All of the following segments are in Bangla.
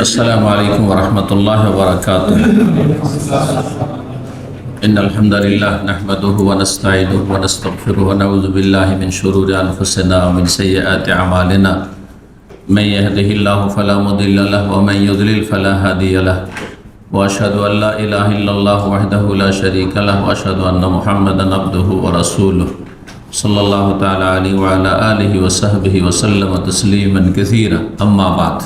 السلام عليكم ورحمة الله وبركاته. إن الحمد لله نحمده ونستعينه ونستغفره ونعوذ بالله من شرور أنفسنا ومن سيئات أعمالنا. من يهده الله فلا مضل له ومن يضلل فلا هادي له. وأشهد أن لا إله إلا الله وحده لا شريك له وأشهد أن محمدا عبده ورسوله صلى الله تعالى عليه وعلى آله وصحبه وسلم تسليما كثيرا. أما بعد،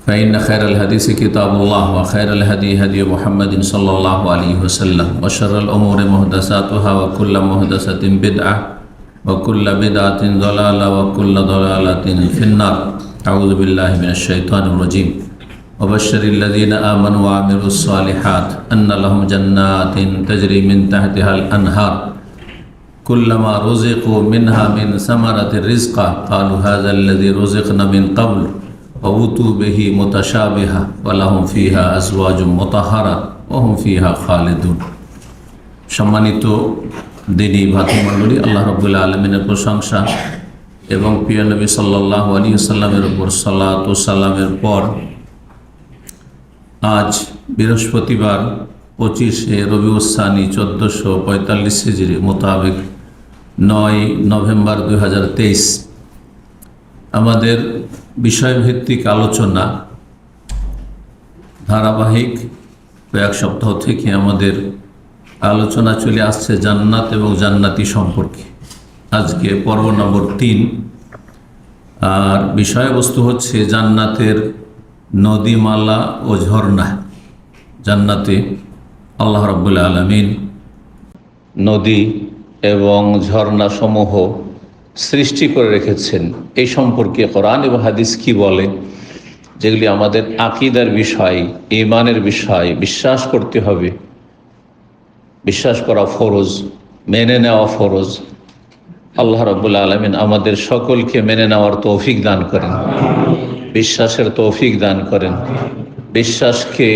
فإن خير الحديث كتاب الله وخير الهدي هدي محمد صلى الله عليه وسلم وشر الأمور محدثاتها وكل محدثة بدعة وكل بدعة ضلالة وكل ضلالة في النار. أعوذ بالله من الشيطان الرجيم. وبشر الذين آمنوا وعملوا الصالحات أن لهم جنات تجري من تحتها الأنهار كلما رزقوا منها من ثمرة الرزق قالوا هذا الذي رزقنا من قبل وأوتوا به متشابها ولهم فيها أزواج مطهرة وهم فيها خالدون. সম্মানিত দিনী ভাতৃমণ্ডলী, আল্লাহ রাব্বুল আলামিনের প্রশংসা এবং প্রিয় নবী সাল্লাল্লাহু আলাইহি ওয়াসাল্লামের উপর সালাত ও সালামের পর আজ বৃহস্পতিবার 25শে রবিউল সানি 1445 হিজরি মোতাবেক 9 নভেম্বর 2023 আমাদের বিষয়ভিত্তিক আলোচনা ধারাবাহিক কয়েক সপ্তাহ থেকে আমাদের আলোচনা চলে আসছে জান্নাত এবং জান্নাতি সম্পর্কে। আজকে পর্ব নম্বর 3, আর বিষয়বস্তু হচ্ছে জান্নাতের নদীমালা ও ঝর্ণা। জান্নাতে আল্লাহ রাব্বুল আলামিন নদী এবং ঝর্ণাসমূহ সৃষ্টি করে রেখেছেন। এই সম্পর্কে কোরআন এবং হাদিস কি বলে, যেগুলি আমাদের আকীদার বিষয়, ঈমানের বিষয়, বিশ্বাস করতে হবে, বিশ্বাস করা ফরজ, মেনে নেওয়া ফরজ। আল্লাহ রাব্বুল আলামিন আমাদের সকলকে মেনে নেওয়ার তৌফিক দান করেন, বিশ্বাসের তৌফিক দান করেন, বিশ্বাসকে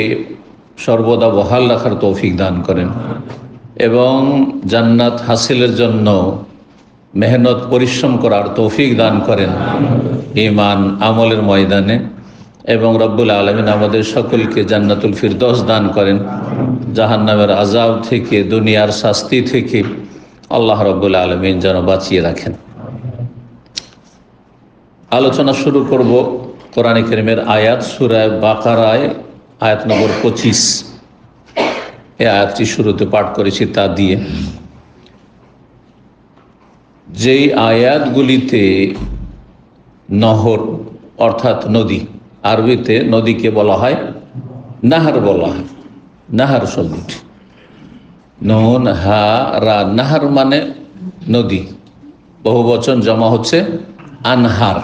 সর্বদা বহাল রাখার তৌফিক দান করেন এবং জান্নাত হাসিলের জন্য মেহনত পরিশ্রম করার তৌফিক দান করেন ঈমান আমলের ময়দানে। এবং রব্বুল আলামিন আমাদের সকলকে জান্নাতুল ফিরদৌস দান করেন, জাহান্নামের আযাব থেকে, দুনিয়ার শাস্তি থেকে আল্লাহ রব্বুল আলামিন যেন বাঁচিয়ে রাখেন। আলোচনা শুরু করব কোরআন কারীমের আয়াত, সূরা বাকারায় আয়াত নম্বর 25। এই আয়াতটি শুরুতে পাঠ করেছি তা দিয়ে। যেই আয়াতগুলিতে নহর অর্থাৎ নদী, আরবিতে নদীকে বলা হয় নাহার, বলা হয় নাহার শব্দটি, নুন হা রা, নাহার মানে নদী, বহু বচন জমা হচ্ছে আনহার,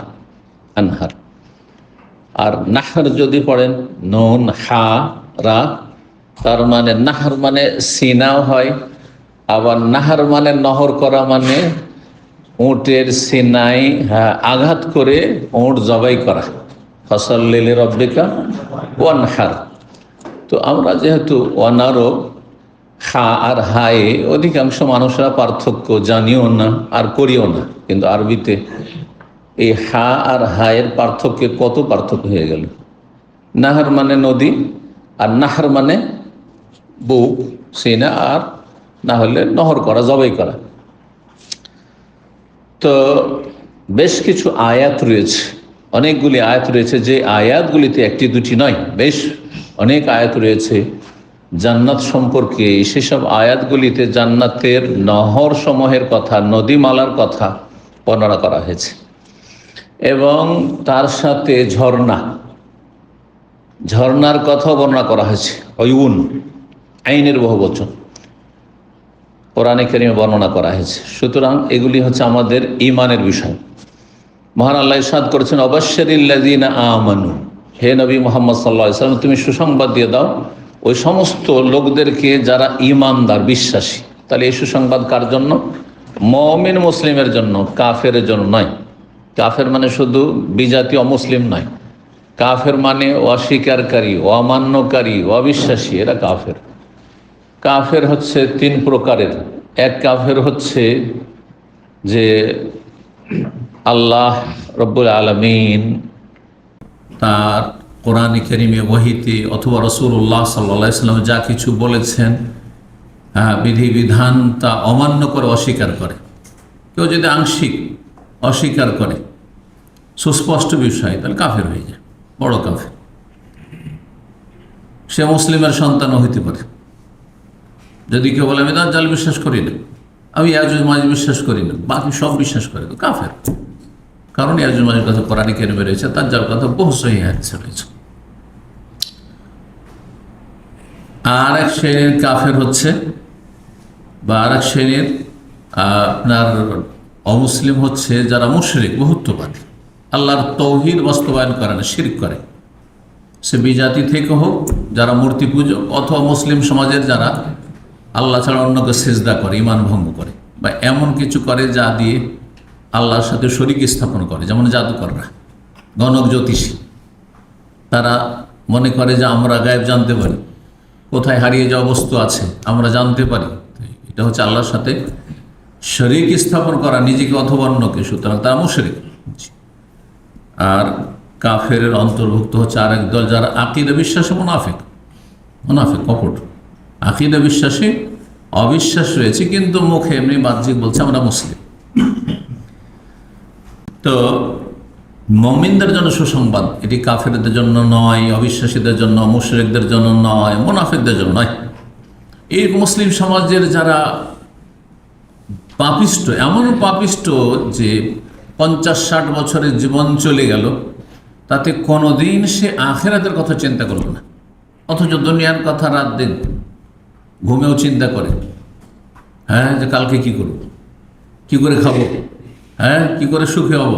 আনহার। আর নাহার যদি পড়েন নুন হা রা, তার মানে নাহার মানে সিনাও হয়, আবার নাহার মানে নহর করা, মানে উটের সিনায় আঘাত করে উট জবাই করা, ফসল্লি লিরাব্বিকা ওয়ানহার। তো আমরা যেহেতু ওয়ানারও হা আর হায়ে অধিকাংশ মানুষরা পার্থক্য জানিও না আর করিও না, কিন্তু আরবিতে এই হা আর হায়ের পার্থক্যে কত পার্থক্য হয়ে গেল। নাহার মানে নদী, আর নাহার মানে বুক, সিনা, আর না হলে নহর করা, জবাই করা। তো বেশ কিছু আয়াত রয়েছে, অনেকগুলি আয়াত রয়েছে, যে আয়াতগুলিতে একটি দুটি নয়, বেশ অনেক আয়াত রয়েছে জান্নাত সম্পর্কে। সেসব আয়াতগুলিতে জান্নাতের নহর সমূহের কথা, নদীমালার কথা বর্ণনা করা হয়েছে এবং তার সাথে ঝর্ণার কথাও বর্ণনা করা হয়েছে। অয়ুন, আইনের বহু বচন কোরআনে কারীমে বর্ণনা করা হয়েছে। সুতরাং এগুলি হচ্ছে আমাদের ঈমানের বিষয়। মহান আল্লাহ ইরশাদ করেছেন, অবাশশিরিল্লাযীনা আমানু, হে নবী মুহাম্মদ সাল্লাল্লাহু আলাইহি ওয়াসাল্লাম, তুমি সুসংবাদ দিয়ে দাও ওই সমস্ত লোকদেরকে যারা ঈমানদার, বিশ্বাসী। তাহলে এই সুসংবাদ কার জন্য? মুমিন মুসলিমের জন্য, কাফের জন্য নয়। কাফের মানে শুধু বিজাতি অমুসলিম নয়, কাফের মানে অস্বীকারী, অমান্যকারী, অবিশ্বাসী, এরা কাফের। কাফের হচ্ছে 3 প্রকারের। এক কাফের হচ্ছে যে আল্লাহ রব্বুল আলামিন তার কোরআন কারীমে ওয়াহিতে অথবা রাসূলুল্লাহ সাল্লাল্লাহু আলাইহি ওয়াসাল্লাম যা কিছু বলেছেন বিধিবিধান তা অমান্য করে অস্বীকার করে। কেউ যদি আংশিক অস্বীকার করে সুস্পষ্ট বিষয়, তাহলে কাফের হয়ে যায়, বড় কাফের। সে মুসলিমের সন্তানও হইতে পারে। যদি কেউ বলে আমি দাজ্জাল বিশ্বাস করি না, আমি ইয়াজুজ মাজুজ বিশ্বাস করি না, বাকি সব বিশ্বাস করে, তো কাফের। কারণ ইয়াজুজ মাজুজের কথা কোরআনে কারীমে রয়েছে, দাজ্জাল কথা বহু সহিহ হাদিসে রয়েছে। আর এক শ্রেণীর কাফের হচ্ছে, বা আর এক শ্রেণীর আপনার অমুসলিম হচ্ছে যারা মুশরিক, বহুত্ববাদী, আল্লাহর তৌহিদ বাস্তবায়ন করে না, শিরক করে। সে বিজাতি থেকে হোক, যারা মূর্তি পূজক, অথবা মুসলিম সমাজের যারা আল্লাহ ছাড়া অন্যকে সিজদা করে, ঈমান ভঙ্গ করে, বা এমন কিছু করে যা দিয়ে আল্লাহর সাথে শরীক স্থাপন করে, যেমন জাদুকররা, গণক জ্যোতিষী। তারা মনে করে যে আমরা গায়েব জানতে পারি, কোথায় হারিয়ে যাওয়া বস্তু আছে আমরা জানতে পারি। এটা হচ্ছে আল্লাহর সাথে শরীক স্থাপন করা, নিজেকে অথবা অন্যকে, সুতরাং তারা মুশরিক। আর কাফের অন্তর্ভুক্ত হচ্ছে আরেক দল, যারা আকীদা বিশ্বাসী মুনাফিক, কপট আকীদা বিশ্বাসী, অবিশ্বাস রয়েছে, কিন্তু মুখে এমনি বাহ্যিক বলছে আমরা মুসলিম। তো মুমিনদের জন্য সুসংবাদ, এটি কাফেরদের জন্য নয়, অবিশ্বাসীদের জন্য, মুশরিকদের জন্য নয়, মুনাফিকদের জন্য নয়। এই মুসলিম সমাজের যারা পাপিষ্ট, এমন পাপিষ্ট যে 50-60 বছরের জীবন চলে গেল, তাতে কোনোদিন সে আখিরাতের কথা চিন্তা করল না, অথচ দুনিয়ার কথা রাত দিন ঘুমেও চিন্তা করে। যে কালকে কি করব, কি করে খাবো, কি করে সুখী হব।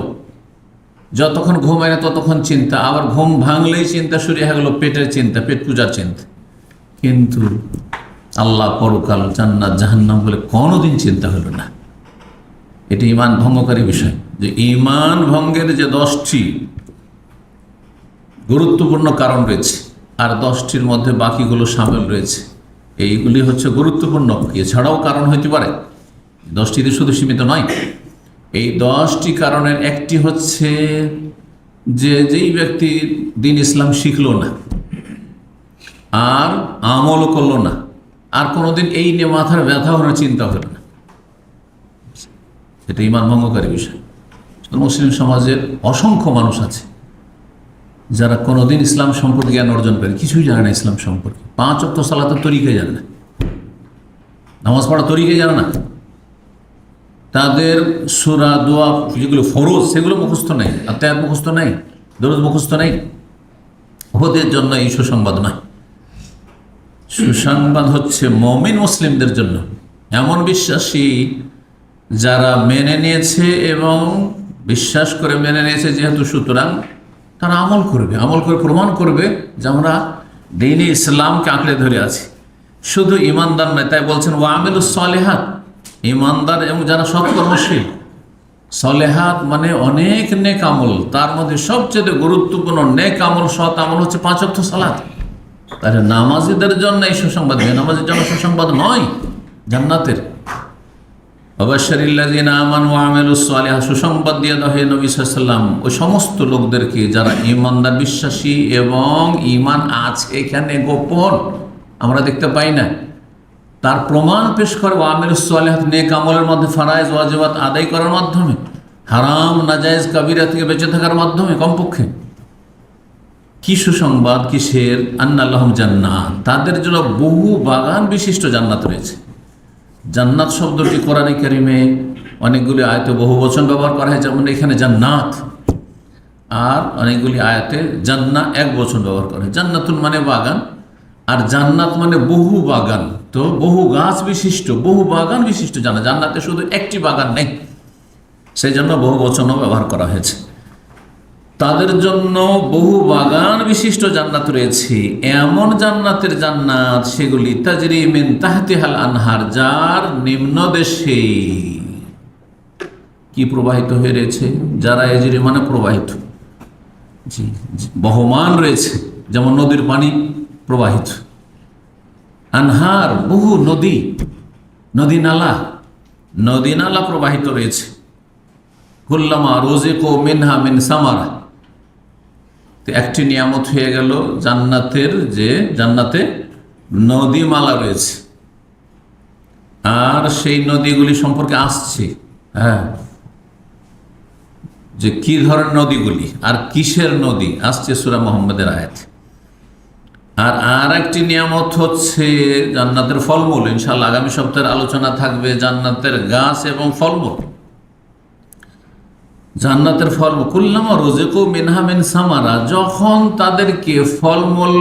যতক্ষণ ঘুম হয় না ততক্ষণ চিন্তা, আবার ঘুম ভাঙলেই চিন্তা শুরু হয়ে গেল পেটের চিন্তা, পেট পূজার চিন্তা। কিন্তু আল্লাহ, পরকাল, জান্নাত, জাহান্নাম বলে কোনোদিন চিন্তা হলো না। এটি ঈমান ভঙ্গকারী বিষয়। যে ঈমান ভঙ্গের যে 10টি গুরুত্বপূর্ণ কারণ রয়েছে, আর 10টির মধ্যে বাকিগুলো সামিল রয়েছে, এইগুলি হচ্ছে গুরুত্বপূর্ণ। এছাড়াও কারণ হইতে পারে, 10টিতে শুধু সীমিত নয়। এই 10টি কারণের একটি হচ্ছে যে যেই ব্যক্তি দ্বীন ইসলাম শিখলো না আর আমলও করলো না, আর কোনোদিন এই নিয়ে মাথার ব্যথা হওয়ার চিন্তা হলো না, এটা ঈমান ভঙ্গকারী বিষয়। মুসলিম সমাজের অসংখ্য মানুষ আছে যারা কোনোদিন ইসলাম সম্পর্কে জ্ঞান অর্জন করে, কিছুই জানে না ইসলাম সম্পর্কে। 5 ওয়াক্ত সালাতের তরিকাই জানে না, নামাজ পড়া তরিকাই জানে না, তাদের সূরা দোয়া যেগুলো ফরজ সেগুলো মুখস্থ নেই, আত্মায়াত মুখস্থ নেই, দরুদ মুখস্থ নেই। ওদের জন্য এই সুসংবাদ নয়। সুসংবাদ হচ্ছে মুমিন মুসলিমদের জন্য, এমন বিশ্বাসী যারা মেনে নিয়েছে এবং বিশ্বাস করে মেনে নিয়েছে যেহেতু, সুতরাং তারা আমল করবে, আমল করে প্রমাণ করবে যে আমরা দ্বীনে ইসলামকে আঁকড়ে ধরে আছি। শুধু ইমানদার নয়, তাই বলছেন ওয়া আমিলুস সালিহাত, ইমানদার এবং যারা সৎকর্মশীল। সালেহাত মানে অনেক নেক আমল, তার মধ্যে সবচেয়ে গুরুত্বপূর্ণ নেক আমল, সৎ আমল হচ্ছে 5 ওয়াক্ত সালাত। তাহলে নামাজিদের জন্য এই সুসংবাদ, বেনামাজির জন্য সুসংবাদ নয় জান্নাতের। ওয়াবাশশিরিল্লাযিনা আমানু ওয়া আমিলুস সালিহাত, সুসংবাদ দিয়ে দাও হে নবী সাল্লাল্লাহু আলাইহি ওয়াসাল্লাম ওই সমস্ত লোকদেরকে যারা ঈমানদার, বিশ্বাসী এবং ঈমান আছে এখানে গোপন, আমরা দেখতে পাই না, তার প্রমাণ পেশ করে। ওয়া আমিলুস সালিহাত, নেক আমলের মধ্যে ফারায়েজ ওয়াজিবাত আদায় করার মাধ্যমে, হারাম নাজায়েজ কাবিরা থেকে বেঁচে থাকার মাধ্যমে কমপক্ষে। কি সুসংবাদ, কিসের? আন্না লাহুম জান্নাত, তাদের জন্য বহু বাগান বিশিষ্ট জান্নাত রয়েছে। জান্নাত শব্দটি কোরআনে কারিমে অনেকগুলি আয়াতে বহু বচন ব্যবহার করা হয়, যেমন এখানে জান্নাত, আর অনেকগুলি আয়াতে জান্নাত এক বচন ব্যবহার করা হয়। জান্নাতুন মানে বাগান, আর জান্নাত মানে বহু বাগান। তো বহু গাছ বিশিষ্ট, বহু বাগান বিশিষ্ট জান্নাত, জান্নাতে শুধু একটি বাগান নেই, সেই জন্য বহু বচনও ব্যবহার করা হয়েছে। তাদের জন্য বহু বাগান বিশিষ্ট জান্নাত রয়েছে, এমন জান্নাতের জান্নাত সেগুলি তাজরি মিন তাহতিহাল আনহার, যার নিম্ন দেশে কি প্রবাহিত হয়ে রয়েছে, যারা এজরি মানে প্রবাহিত, জি বহমান রয়েছে, যেমন নদীর পানি প্রবাহিত। আনহার বহু নদী, নদী নালা প্রবাহিত রয়েছে। কুল্লামা রুজিকু মিনহা মিন সামারা, তো একটি নিয়ামত হয়ে গেল জান্নাতের, যে জান্নাতে নদীমালা রয়েছে, আর সেই নদীগুলি সম্পর্কে আসছে, হ্যাঁ, যে কি ধরনের নদীগুলি আর কিসের নদী আসছে সূরা মুহাম্মদের আয়াত। আর একটি নিয়ামত হচ্ছে জান্নাতের ফলমূল। ইনশাআল্লাহ আগামী সপ্তাহের আলোচনা থাকবে জান্নাতের গাছ এবং ফলমূল। জান্নাতের ফলমূল, কুল্লামা রুজিকু মিনহা মিন সামারা, যখন তাদেরকে ফলমূল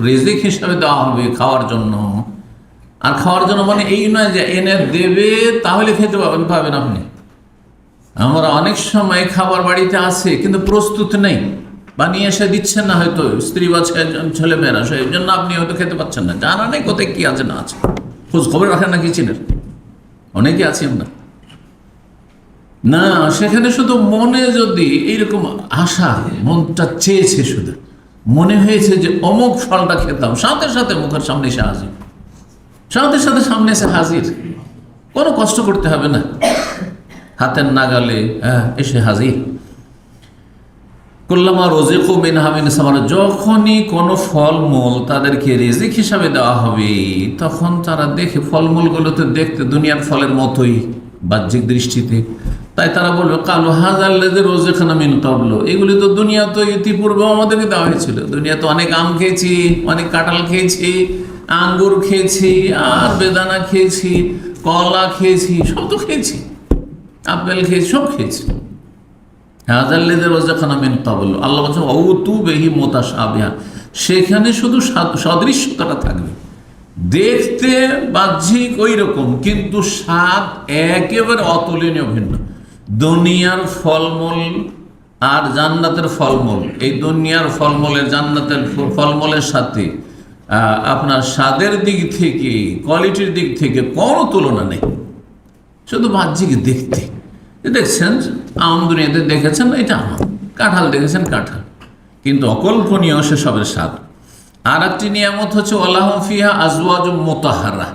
রিজিক হিসাবে দেওয়া হবে খাওয়ার জন্য। আর খাওয়ার জন্য মানে এই নয় যে এনে দেবে তাহলে খেতে পাবেন আপনি। আমরা অনেক সময় খাবার বাড়িতে আছে কিন্তু প্রস্তুত নেই, বানিয়ে এসে দিচ্ছেন না, হয়তো স্ত্রী বা ছেলেমেয়েরা, সেই জন্য আপনি হয়তো খেতে পাচ্ছেন না, জানা নেই কোথায় কি আছে না আছে, খোঁজ খবর রাখেন না কিচেনের। অনেকে আছি আমরা না, সেখানে শুধু মনে যদি এইরকম আশা, মনটা চেয়েছে, শুধু মনে হয়েছে যে অমুক ফলটা খেতাম, সাথে সাথে মুখের সামনে এসে হাজির, সাথে সাথে সামনে এসে হাজির, কোনো কষ্ট করতে হবে না, হাতের নাগালে এসে হাজির। কুল্লামা রুজিকু মিনহা মিন সামারা, যখনই কোনো ফলমূল তাদেরকে রিজিক হিসাবে দেওয়া হবে, তখন তারা দেখে ফলমূলগুলো তো দেখতে দুনিয়ার ফলের মতোই বাহ্যিক দৃষ্টিতে, তাই তারা বলবে কালু হাযাল্লাযী রুজিকনা মিন ক্বাবলু, এগুলি তো দুনিয়া তো ইতিপূর্বে আমাদেরকে দেওয়া হয়েছিল। দুনিয়া তো অনেক আম খেয়েছি, অনেক কাঁঠাল খেয়েছি, আঙ্গুর খেয়েছি, আর বেদানা খেয়েছি, কলা খেয়েছি, সব তো খেয়েছি, আপেল খেয়েছি, সব খেয়েছি। হাযাল্লাযী রুজিকনা মিন ক্বাবলু, আল্লাহ বলছেন ওয়াতু বিহি মুতাশাবিহা, সেখানে শুধু সদৃশ্যতাটা থাকবে, দেখতে বাহ্যিক ওই রকম, কিন্তু স্বাদ একেবারে অতুলনীয় ভিন্ন। দুনিয়ার ফলমূল আর জান্নাতের ফলমূল, এই দুনিয়ার ফলমূলের জান্নাতের ফলমূলের সাথে আপনার স্বাদের দিক থেকে, কোয়ালিটির দিক থেকে কোনো তুলনা নেই, শুধু বাহ্যিক দেখতে। দেখছেন আম দুনিয়াতে দেখেছেন এটা আম, কাঁঠাল দেখেছেন কাঁঠাল, কিন্তু অকল্পনীয় সেসবের স্বাদ। আর একটি নিয়ামত হচ্ছে ওয়ালাহুম ফিহা আজওয়াজুম মুতাহহারা,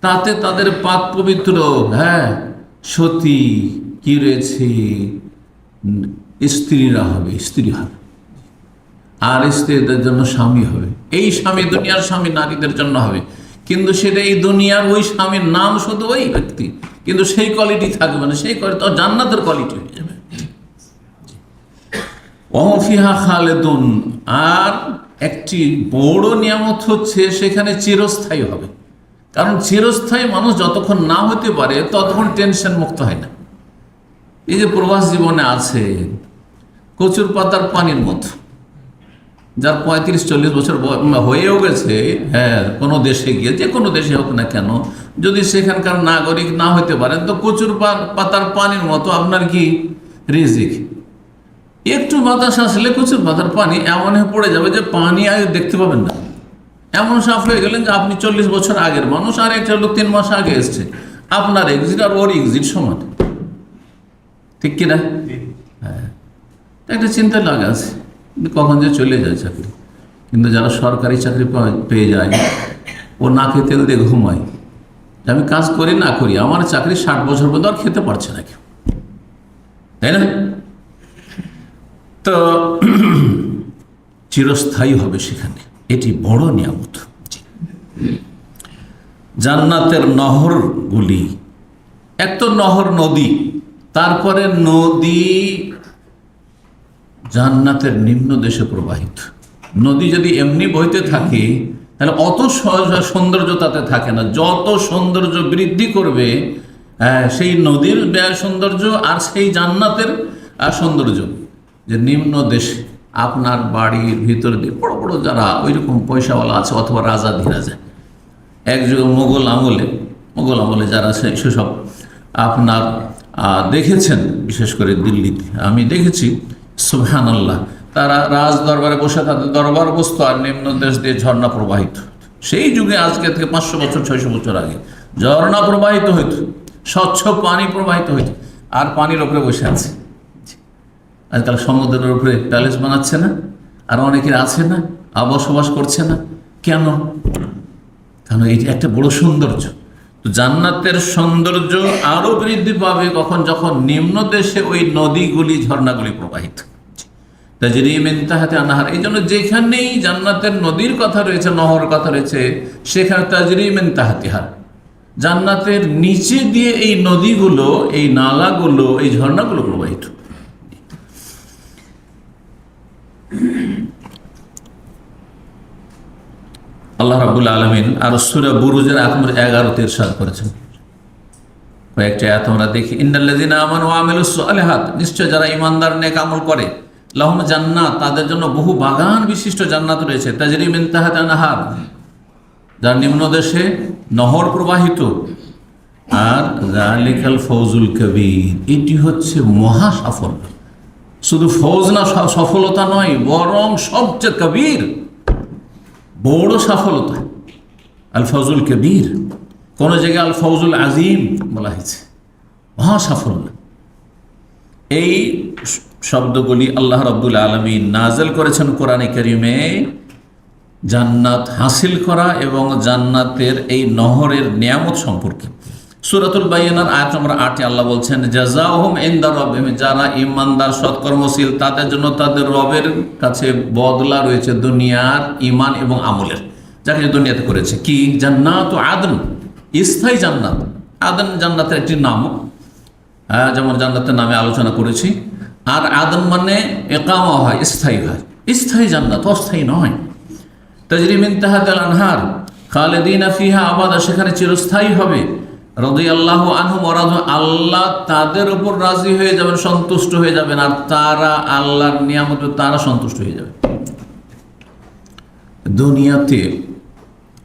তাতে তাদের পাক পবিত্র, হ্যাঁ, সতী কি রয়েছে, স্ত্রীরা হবে, স্ত্রী হবে, আর স্ত্রীদের জন্য স্বামী হবে। এই স্বামী দুনিয়ার স্বামী নারীদের জন্য হবে, কিন্তু সেটা এই দুনিয়ার ওই স্বামীর নাম শুধু ওই ব্যক্তি, কিন্তু সেই কোয়ালিটি থাকবে না, সেই কোয়ালিটি তো জান্নাতের কোয়ালিটি হয়ে যাবে। ওয়াহুম ফিহা খালিদুন, আর একটি বড় নিয়ামত হচ্ছে সেখানে চিরস্থায়ী হবে। কারণ চিরস্থায়ী মানুষ যতক্ষণ না হতে পারে ততক্ষণ টেনশন মুক্ত হয় না। এই যে প্রবাস জীবনে আছে কচুর পাতার পানির মতো, যার 35-40 বছর হয়েও গেছে, হ্যাঁ, কোনো দেশে গিয়ে, যে কোনো দেশে হোক না কেন, যদি সেখানকার নাগরিক না হতে পারেন তো কচুর পাতার পানির মতো আপনার কি রিজিক। একটু বাতাস আসলে কচুর পাতার পানি এমন হয়ে পড়ে যাবে যে পানি আগে দেখতে পাবেন না, এমন সাফ হয়ে গেলেন যে আপনি 40 বছর আগের মানুষ, আর একটা লোক 3 মাস আগে এসছে, আপনার এক্সিট আর ওর এক্সিট সমান, ঠিক কিনা? হ্যাঁ, একটা চিন্তা লাগা আছে কখন যে চলে যায় চাকরি। কিন্তু যারা সরকারি চাকরি পেয়ে যায়, ও নাকে তেল দিয়ে ঘুমায়, আমি কাজ করি না করি, আমার চাকরি 60 বছর পর্যন্ত আর খেতে পারছে না কেউ, তাই না? তো চিরস্থায়ী হবে সেখানে, এটি বড় নিয়ামত। জান্নাতের নহরগুলি, এক তো নহর নদী, তারপরে নদী জান্নাতের নিম্ন দেশে প্রবাহিত। নদী যদি এমনি বইতে থাকে তাহলে অত সৌন্দর্য তাতে থাকে না, যত সৌন্দর্য বৃদ্ধি করবে সেই নদীর সৌন্দর্য আর সেই জান্নাতের সৌন্দর্য। যে নিম্ন দেশে আপনার বাড়ির ভিতর দিয়ে বড় বড় যারা ওই রকম পয়সাওয়ালা আছে অথবা রাজা ধীরাজা, এক যুগ মোগল আমলে যারা সেসব আপনার দেখেছেন, বিশেষ করে দিল্লিতে আমি দেখেছি, সুবহানাল্লাহ, তারা রাজ দরবারে বসে তাদের দরবার বসতো আর নিম্ন দেশ দিয়ে ঝর্ণা প্রবাহিত। সেই যুগে আজকে থেকে 500 বছর 600 বছর আগে ঝর্ণা প্রবাহিত হইত, স্বচ্ছ পানি প্রবাহিত হইত, আর পানির ওপরে বসে আছে। আজকাল সমুদ্রের উপরে প্যালেস বানাচ্ছে না, আর অনেকের আছে না, বসবাস করছে না, কেন? কারণ এটি একটা বড় সৌন্দর্য। তো জান্নাতের সৌন্দর্য আরো বৃদ্ধি পাবে কখন, যখন নিম্ন দেশে ওই নদীগুলি ঝর্ণাগুলি প্রবাহিত। তাজরি মিন তাহতিহা আনহার। এই জন্য যেখানেই জান্নাতের নদীর কথা রয়েছে, নহর কথা রয়েছে, সেখানে তাজরি মিন তাহতিহা, জান্নাতের নিচে দিয়ে এই নদীগুলো, এই নালাগুলো, এই ঝর্ণাগুলো প্রবাহিত। আল্লাহ রাব্বুল আলামিন আর সূরা বুরুজের 11-তে ইরশাদ করেছেন। কয়েকটা আয়াত আমরা দেখি, ইন্নাল্লাযীনা আমানু ওয়া আমিলুস সালিহাত, নিশ্চয় যারা ঈমানদার নেক আমল করে, লাহুম জান্নাত, তাদের জন্য বহু বাগান বিশিষ্ট জান্নাত রয়েছে, তাজরি মিন তাহতিহা আনহার, যার নিম্নদেশে নহর প্রবাহিত। আর যালিকাল ফৌজুল কবীর, এটি হচ্ছে মহা সাফল্য। শুধু ফৌজ না, সফলতা নয়, বরং সবচেয়ে কবীর, বড় সফলতা। আল ফৌজুল কবীর, কোন জায়গায় আল ফৌজুল আজিম বলা হয়েছে, মহা সাফল্য। এই শব্দগুলি আল্লাহ রাব্বুল আলামিন নাযিল করেছেন কোরআনে কারীমে জান্নাত হাসিল করা এবং জান্নাতের এই নহরের নিয়ামত সম্পর্কে। সূরাতুল বাইয়িনার আয়াত নম্বর 8-এ আল্লাহ বলছেন, জাযাউহুম ইনদা রাব্বিহিম, যারা ঈমানদার সৎকর্মশীল তাদের জন্য তাদের রবের কাছে বদলা রয়েছে দুনিয়ার ঈমান এবং আমলের, যাকে দুনিয়াতে করেছে। কি? জান্নাতু আদন, স্থায়ী জান্নাত। আদন জান্নাতের একটি নাম, যেমন জান্নাতের নামে আলোচনা করেছি। আর আদন মানে ইকামা হয়, স্থায়ী হয়, স্থায়ী জান্নাত, অস্থায়ী নয়। তাজরি মিন তাহতিহা আনহার খালিদিনা ফিহা আবাদা, সেখানে চিরস্থায়ী হবে। রাদিয়াল্লাহু আনহুম ওয়া রাদু, আল্লাহ তাদের উপর রাজি হয়ে যাবেন, সন্তুষ্ট হয়ে যাবেন, আর তারা আল্লাহর নিয়ামতে তারা সন্তুষ্ট হয়ে যাবে। দুনিয়াতে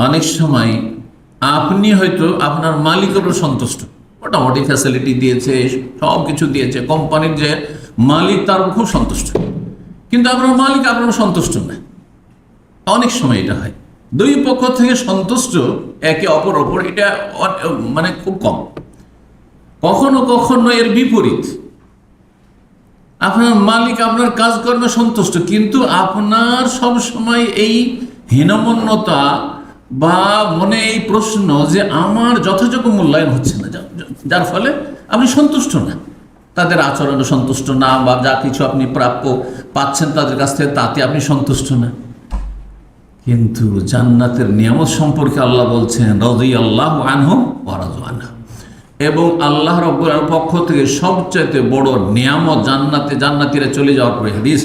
অনেক সময় আপনি হয়তো আপনার মালিকের উপর সন্তুষ্ট, মোটামুটি ফ্যাসিলিটি দিয়েছে, সব কিছু দিয়েছে, কোম্পানির যে মালিক তার উপর খুব সন্তুষ্ট, কিন্তু আপনার মালিক আপনার সন্তুষ্ট না। অনেক সময় এটা হয়, দুই পক্ষ থেকে সন্তুষ্ট একে অপর ওপর, এটা মানে খুব কম। কখনো কখনো এর বিপরীত, আপনার মালিক আপনার কাজকর্মে সন্তুষ্ট, কিন্তু আপনার সব সময় এই হীনমন্যতা বা মনে এই প্রশ্ন যে আমার যথাযোগ্য মূল্যায়ন হচ্ছে না, যার ফলে আপনি সন্তুষ্ট না, তাদের আচরণে সন্তুষ্ট না, বা যা কিছু আপনি প্রাপ্য পাচ্ছেন তাদের কাছ থেকে তাতে আপনি সন্তুষ্ট না। কিন্তু জান্নাতের নিয়ামত সম্পর্কে আল্লাহ বলছেন, রাদিয়াল্লাহু আনহুম ওয়া রাদু আনহু, এবং আল্লাহ রাব্বুল আলামিনের পক্ষ থেকে সবচেয়ে বড় নিয়ামত জান্নাতে, জান্নাতীরা চলে যাওয়ার পরে হাদিস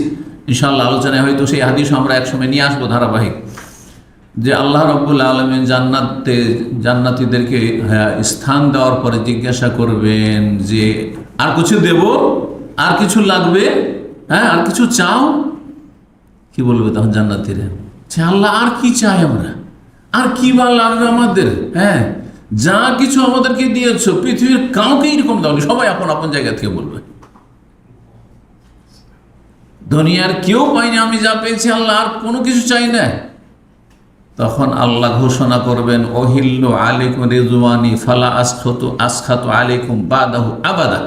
ইনশাআল্লাহ আলোচনায় হয়তো সেই হাদিস আমরা একসময় নিয়ে আসবো ধারাবাহিক, যে আল্লাহ রাব্বুল আলামিন জান্নাতে জান্নাতীদেরকে স্থান দেওয়ার পরে জিজ্ঞাসা করবেন যে আর কিছু দেব, আর কিছু লাগবে, হ্যাঁ আর কিছু চাও? কি বলবে তখন জান্নাতীরা? আল্লাহ আর কি চাই আমরা, আর কি বা লাগবে আমাদের? হ্যাঁ, যা কিছু আমাদেরকে দিয়েছো পৃথিবীর কাউকে এরকম দাওনি, সবাই আপন আপন জায়গা থেকে বলবে, দুনিয়ার কেউ পাইনি, আমি যা পেয়েছি আল্লাহ, আর কোনো কিছু চাই না। তখন আল্লাহ ঘোষণা করবেন, ওহিল্লু আলাইকুম রিজওয়ানি ফালা আসখাতু আলাইকুম বাদাহু আবাদা,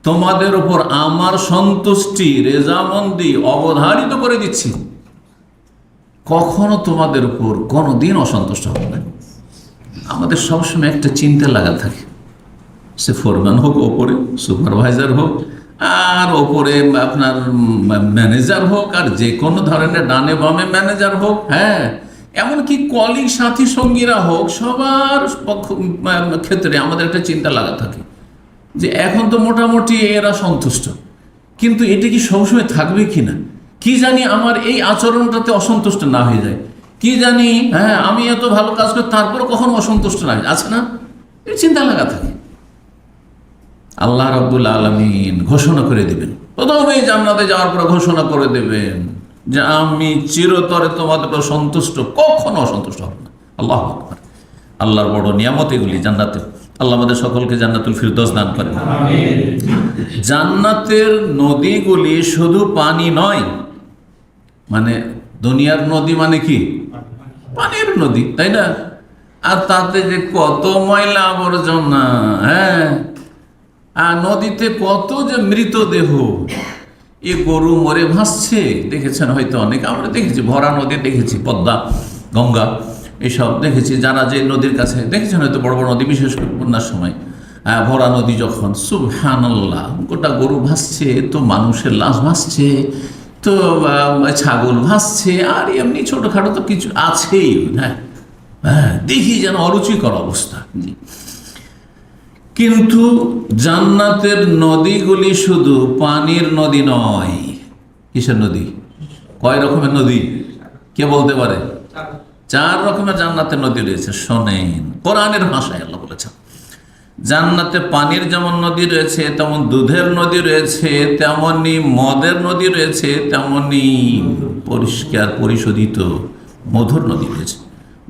তোমাদের উপর আমার সন্তুষ্টি, রেজামন্দি অবধারিত করে দিচ্ছি, কখনো তোমাদের উপর কোনোদিন অসন্তুষ্ট হবে না। আমাদের সবসময় একটা চিন্তা লাগা থাকে, সে ফোরম্যান হোক, ওপরে সুপারভাইজার হোক, আর ওপরে আপনার ম্যানেজার হোক, আর যে কোনো ধরনের ডানে বামে ম্যানেজার হোক, হ্যাঁ এমনকি কলিগ সাথী সঙ্গীরা হোক, সবার ক্ষেত্রে আমাদের একটা চিন্তা লাগা থাকে যে এখন তো মোটামুটি এরা সন্তুষ্ট, কিন্তু এটা কি সবসময় থাকবে কিনা, কি জানি আমার এই আচরণটাতে অসন্তুষ্ট না হয়ে যায়, কি জানি হ্যাঁ আমি এত ভালো কাজ করি তারপর কখনো অসন্তুষ্ট না হয়ে আছে না, এই চিন্তা লাগা থাকে। আল্লাহ রাব্বুল আলামিন ঘোষণা করে দিবেন, প্রথমে জান্নাতে যাওয়ার পর ঘোষণা করে দেবেন যে আমি চিরতরে তোমাদের উপর সন্তুষ্ট, কখনো অসন্তুষ্ট হবে না। আল্লাহু আকবার, আল্লাহর বড় নিয়ামত এগুলি জান্নাতে। আল্লাহ আমাদের সকলকে জান্নাতুল ফিরদৌস দান করেন। জান্নাতের নদীগুলি শুধু পানি নয়, মানে দুনিয়ার নদী মানে কি পানির নদী, তাই না? আর তাতে যে কত ময়লা আবর্জনা, হ্যাঁ, আর নদীতে কত যে মৃতদেহ, এ গরু মরে ভাসছে, দেখেছেন হয়তো অনেক, আমরা দেখেছি ভরা নদী দেখেছি, পদ্মা গঙ্গা এসব দেখেছি, যারা যে নদীর কাছে দেখেছেন হয়তো বড় বড় নদী, বিশেষ করে বন্যার সময় ভরা নদী যখন, সুবহানাল্লাহ, গোটা গরু ভাসছে, তো মানুষের লাশ ভাসছে, তো ছাগল ভাসছে, আর এমনি ছোটখাটো তো কিছু আছেই। হ্যাঁ হ্যাঁ, দেখি যেন অরুচিকর অবস্থা। কিন্তু জান্নাতের নদীগুলি শুধু পানির নদী নয়। কিসের নদী? কয় রকমের নদী কে বলতে পারে? 4 রকমের জান্নাতের নদী রয়েছে। শোনেন, কোরআনের ভাষায় আল্লাহ বলেছেন, জান্নাতে পানির যেমন নদী রয়েছে, তেমন দুধের নদী রয়েছে, তেমনি মদের নদী রয়েছে, তেমনি পরিষ্কার পরিশোধিত মধুর নদী রয়েছে।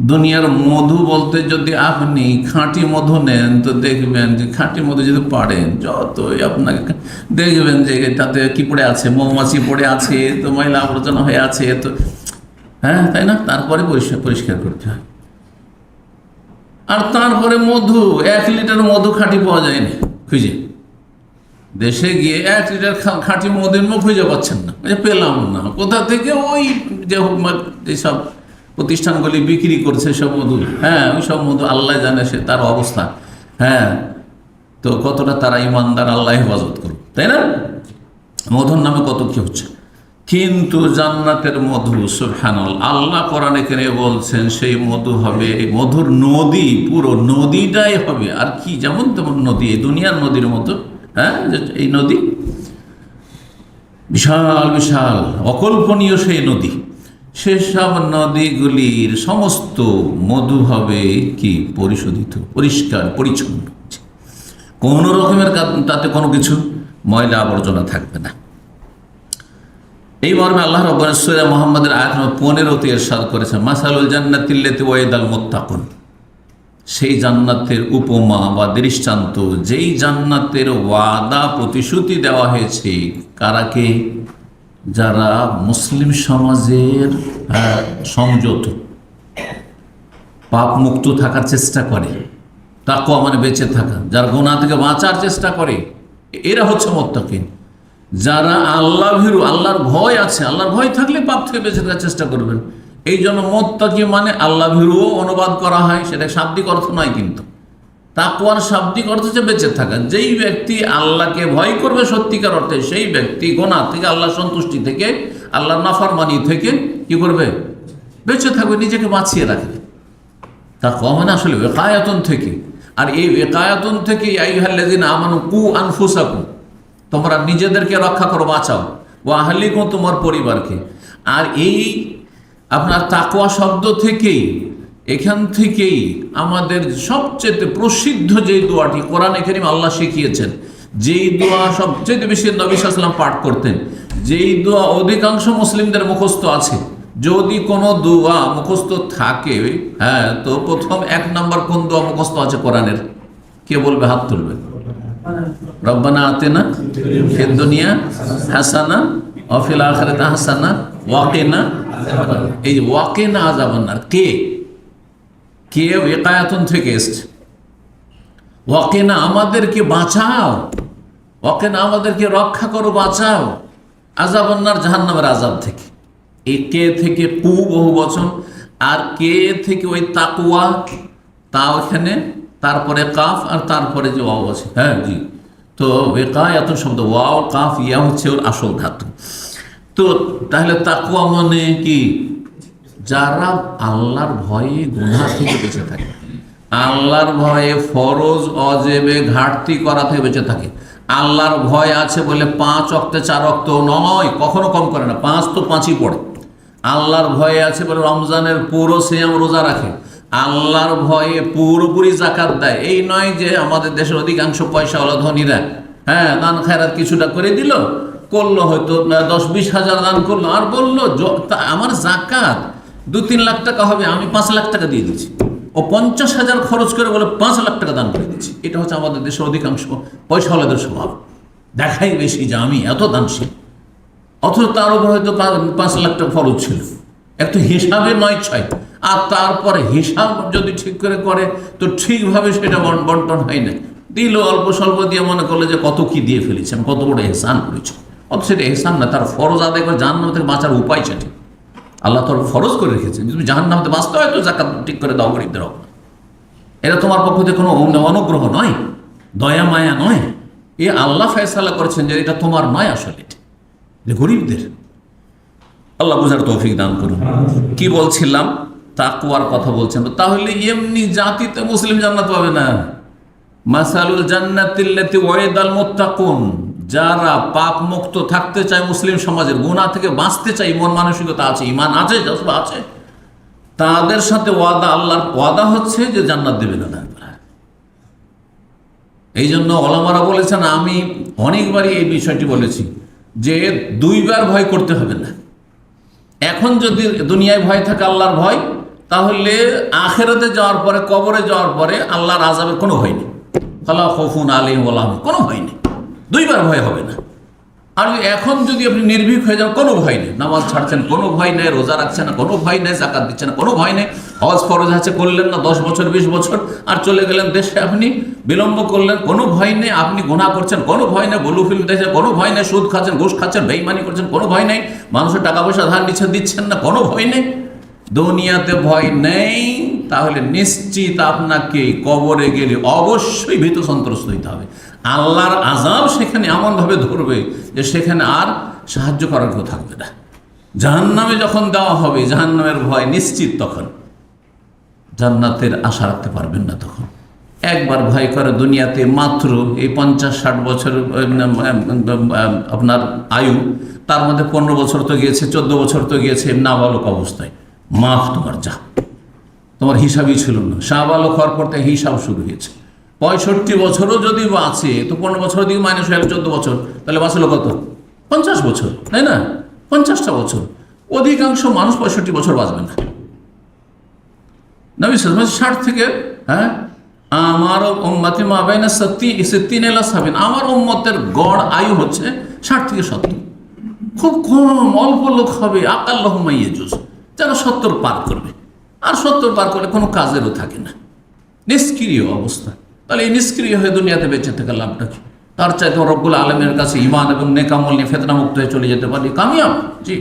দুনিয়ার মধু বলতে যদি আপনি খাঁটি মধু নেন, তো দেখবেন যে খাঁটি মধু যদি পাড়েন, যতই আপনাকে দেখবেন যে তাতে কি পড়ে আছে, মৌমাছি পড়ে আছে, তো ময়লা আবর্জনা হয়ে আছে, তো হ্যাঁ তাই না, তারপরে পরিষ্কার করতে হয়। আর তারপরে মধু, 1 লিটার মধু খাঁটি পাওয়া যায়নি, খুঁজে দেশে গিয়ে 1 লিটার খাঁটি মধুর মুখ খুঁজে পাচ্ছেন না, পেলাম না। কোথা থেকে? ওই যেসব প্রতিষ্ঠানগুলি বিক্রি করছে সব মধু, হ্যাঁ ওই সব মধু আল্লাহ জানে সে তার অবস্থা। হ্যাঁ, তো কতটা তারা ইমানদার, আল্লাহ হেফাজত করুক, তাই না? মধুর নামে কত কি হচ্ছে। কিন্তু জান্নাতের মধু, সুবহানাল্লাহ, আল্লাহ কোরআনে কেনে বলছেন সেই মধু হবে মধুর নদী, পুরো নদীটাই হবে। আর কি যেমন তেমন নদী, এই দুনিয়ার নদীর মতো। হ্যাঁ, এই নদী বিশাল বিশাল অকল্পনীয় সেই নদী। সেসব নদীগুলির সমস্ত মধু হবে কি পরিশোধিত, পরিষ্কার পরিচ্ছন্ন, কোনো রকমের তাতে কোনো কিছু ময়লা আবর্জনা থাকবে না। এই মর্মে আল্লাহ রাব্বুল সূরা মুহাম্মাদের আয়াত নম্বর 15-তে ইরশাদ করেছেন, মাসালুল জান্নাতিল্লাতী ওয়াইদাল মুত্তাকুন, সেই জান্নাতের উপমা বা দৃষ্টান্ত, যেই জান্নাতের ওয়াদা প্রতিশ্রুতি দেওয়া হয়েছে কারাকে? যারা মুসলিম সমাজের সংযত, পাপ মুক্ত থাকার চেষ্টা করে, তাকওয়া মানে বেঁচে থাকা, যারা গুনাহ থেকে বাঁচার চেষ্টা করে, এরা হচ্ছে মুত্তাকিন। যারা আল্লাহ ভীরু, আল্লাহর ভয় আছে, আল্লাহর ভয় থাকলে পাপ থেকে বেঁচে থাকার চেষ্টা করবেন। এই জন্য মুত্তাকি মানে আল্লাহ ভীরুও অনুবাদ করা হয়, সেটা শাব্দিক অর্থ নয়। কিন্তু তাকওয়ার শাব্দিক অর্থ হচ্ছে বেঁচে থাকা। যেই ব্যক্তি আল্লাহকে ভয় করবে সত্যিকার অর্থে, সেই ব্যক্তি গুনাহ থেকে, আল্লাহ সন্তুষ্টি থেকে, আল্লাহর নাফরমানি থেকে কি করবে? বেঁচে থাকবে, নিজেকে বাঁচিয়ে রাখবে। তাকওয়া মানে আসলে ওয়াকায়াতুন থেকে। আর এই ওয়াকায়াতুন থেকে আইয়ুহাল্লাযিনা আমানু কু আনফুসাকুম, তোমরা নিজেদেরকে রক্ষা করো, বাঁচাও, ওয়া আহলিকুম, তোমার পরিবারকে। আর এই আপনার তাকওয়া শব্দ থেকেই, এখান থেকেই আমাদের সবচেয়ে প্রসিদ্ধ যেই দোয়াটি কোরআনে কারীম আল্লাহ শিখিয়েছেন, যেই দোয়া সবচেয়ে বেশি নবী সাল্লাল্লাহু আলাইহি ওয়াসাল্লাম পাঠ করতেন, যেই দোয়া অধিকাংশ মুসলিমদের মুখস্থ আছে, যদি কোনো দোয়া মুখস্থ থাকে, হ্যাঁ, তো প্রথম 1 নম্বর কোন দোয়া মুখস্থ আছে কোরআনের? কে বলবে? হাত তুলবে। রব্বানা আতিনা ফিদ দুনিয়া হাসানা ওয়া ফিল আখিরাতি হাসানা ওয়া কিনা, এই ওয়াকিনা আযাবান নার, কে ওয়াকায়াতুন থেকে এসছে। ওয়াকিনা আমাদেরকে বাঁচাও, ওয়াকিনা আমাদেরকে রক্ষা করো, বাঁচাও, আযাবান নার, জাহান্নামের আযাব থেকে। এই কে থেকে কু বহু বচন, আর কে থেকে ওই তাকওয়া, তা ওখানে, তারপরে কাফ, আর তারপরে যে ওয়াও আছে। হ্যাঁ জি, তো ওয়াকায়াতুন শব্দ ওয়াও কাফ ইয়া হচ্ছে ওর আসল ধাতু। তো তাহলে তাকওয়া মানে কি? যারা আল্লাহর ভয়ে গুনাহ থেকে বেঁচে থাকে, আল্লাহর ভয়ে ফরজ অজেবে ঘাটতি করা থেকে বেঁচে থাকে। আল্লাহর ভয় আছে বলে 5 ওয়াক্তে 4 ওয়াক্ত নয়, কখনো কম করে না, 5 তো 5ই পড়ে। আল্লাহর ভয়ে আছে বলে রমজানের পুরো সিয়াম রোজা রাখে। আল্লাহর ভয়ে পুরোপুরি জাকাত দেয়। এই নয় যে আমাদের দেশের অধিকাংশ পয়সাওয়ালা ধনীরা, হ্যাঁ, দান খায়রাত কিছুটা করে দিল, করলো হয়তো 10-20 হাজার দান করলো, আর বললো আমার জাকাত 2-3 লাখ টাকা হবে, আমি 5 লাখ টাকা দিয়ে দিচ্ছি। ও 50,000 খরচ করে বলে 5 লাখ টাকা দান করে দিচ্ছি। এটা হচ্ছে আমাদের দেশের অধিকাংশ পয়সাওয়ালাদের স্বভাব। দেখাই বেশি যে আমি এত দানশীল, অথচ তার উপর হয়তো 5 লাখ টাকা খরচ ছিল। একটু হিসাবে 9-6, আর তারপরে হিসাব যদি ঠিক করে করে তো ঠিকভাবে সেটা বন্টন হয় না। দিল অল্প স্বল্প দিয়ে, মনে করলে যে কত কি দিয়ে ফেলেছেন, কত বড় এহসান করেছে। অত সেটা এহসান না, তার ফরজ আদায় করে জাহান্নাম থেকে বাঁচার উপায় সেটি আল্লাহ তোর ফরজ করে রেখেছেন। তুমি জাহান্নাম থেকে বাঁচতে হয় তো জাকাত ঠিক করে দাও গরিবদের হোক। এটা তোমার পক্ষ থেকে কোনো অনুগ্রহ নয়, দয়া মায়া নয়, এ আল্লাহ ফয়সালা করেছেন যে এটা তোমার নয়, আসলে এটা গরিবদের। আল্লাহ বুঝার তৌফিক দান করুন। কি বলছিলাম? তাকওয়ার কথা বলছেন। তাহলে এমনি জাতিতে মুসলিম জান্নাত পাবে না। মাসালুল জান্নাতিল্লাতি ওয়াইদাল মুত্তাকুন, যারা পাপ মুক্ত থাকতে চায়, মুসলিম সমাজের গুনাহ থেকে বাঁচতে চায়, মন মানসিকতা আছে, ঈমান আছে, জজবা আছে, তাদের সাথে ওয়াদা, আল্লাহর ওয়াদা হচ্ছে যে জান্নাত দেবে না। এই জন্য ওলামারা বলেছেন, আমি অনেকবারই এই বিষয়টি বলেছি, যে দুইবার ভয় করতে হবে না। এখন যদি দুনিয়ায় ভয় থাকে আল্লাহর ভয়, তাহলে আখিরাতে যাওয়ার পরে, কবরে যাওয়ার পরে আল্লাহর আযাবের কোনো ভয় নেই। ফালা খাউফুন আলাইহিম ওয়া লা হুম, কোনো ভয় নেই, দুইবার ভয় হবে না। আর এখন যদি আপনি নির্ভীক হয়ে যান, কোনো ভয় নেই, নামাজ ছাড়ছেন কোনো ভয় নেই, রোজা রাখছেন না কোনো ভয় নেই, যাকাত দিচ্ছেন না কোনো ভয় নেই, হজ ফরজ আছে করলেন না 10 বছর 20 বছর, আর চলে গেলেন দেশে, আপনি বিলম্ব করলেন, কোনো ভয় নেই, আপনি গুনাহ করছেন কোনো ভয় নেই, ব্লু ফিল্ম দেখছেন কোনো ভয় নেই, সুদ খাচ্ছেন, ঘুষ খাচ্ছেন, বেঈমানি করছেন কোনো ভয় নেই, মানুষের টাকা পয়সা ধার নিচ্ছে দিচ্ছেন না কোনো ভয় নেই, দুনিয়াতে ভয় নেই, তাহলে নিশ্চিত আপনাকে কবরে গেলে অবশ্যই ভীত সন্ত্রস্ত হইতে হবে। আল্লাহর আযাব সেখানে এমনভাবে ধরবে যে সেখানে আর সাহায্য করার কেউ থাকবে না। জাহান্নামে যখন দেওয়া হবে, জাহান্নামের ভয় নিশ্চিত, তখন জান্নাতের আশা রাখতে পারবেন না। তখন একবার ভয় করে দুনিয়াতে, মাত্র এই 50-60 বছর আপনার আয়ু, তার মধ্যে 15 বছর তো গিয়েছে, 14 বছর তো গিয়েছে নাবালক অবস্থায়, মাফ তোমার, যা, তোমার হিসাবই ছিল না। শাহবালক হওয়ার পর থেকে হিসাব শুরু হয়েছে। 65 বছরও যদি বাঁচে, তো 15 বছরের দিকে মাইনাস হয়ে 14 বছর, তাহলে বাঁচলো কত? 50 বছর, তাই না? 50টা বছর। অধিকাংশ মানুষ 65 বছর বাঁচবে না। নবী সাল্লাল্লাহু আলাইহি ওয়াসাল্লাম 60 থেকে, হ্যাঁ, আমার উম্মতি মা বাইনা 60 ইলা 70, আমার উম্মতের গড় আয়ু হচ্ছে 60 থেকে 70। খুব কম, অল্প লোক হবে আকাল্লাহু মাইয়াজুজ, যারা 70 পার করবে। আর 70 পার করলে কোনো কাজেরও থাকে না, নিষ্ক্রিয় অবস্থা। তাহলে এই নিষ্ক্রিয় হয়ে দুনিয়াতে বেঁচে থাকার লাভটা কি? তার চাইতে রব্বুল আলমের কাছে ঈমান এবং নেক আমল নিয়ে ফিতনা মুক্ত হয়ে চলে যেতে পারি, কামিয়াব। জি,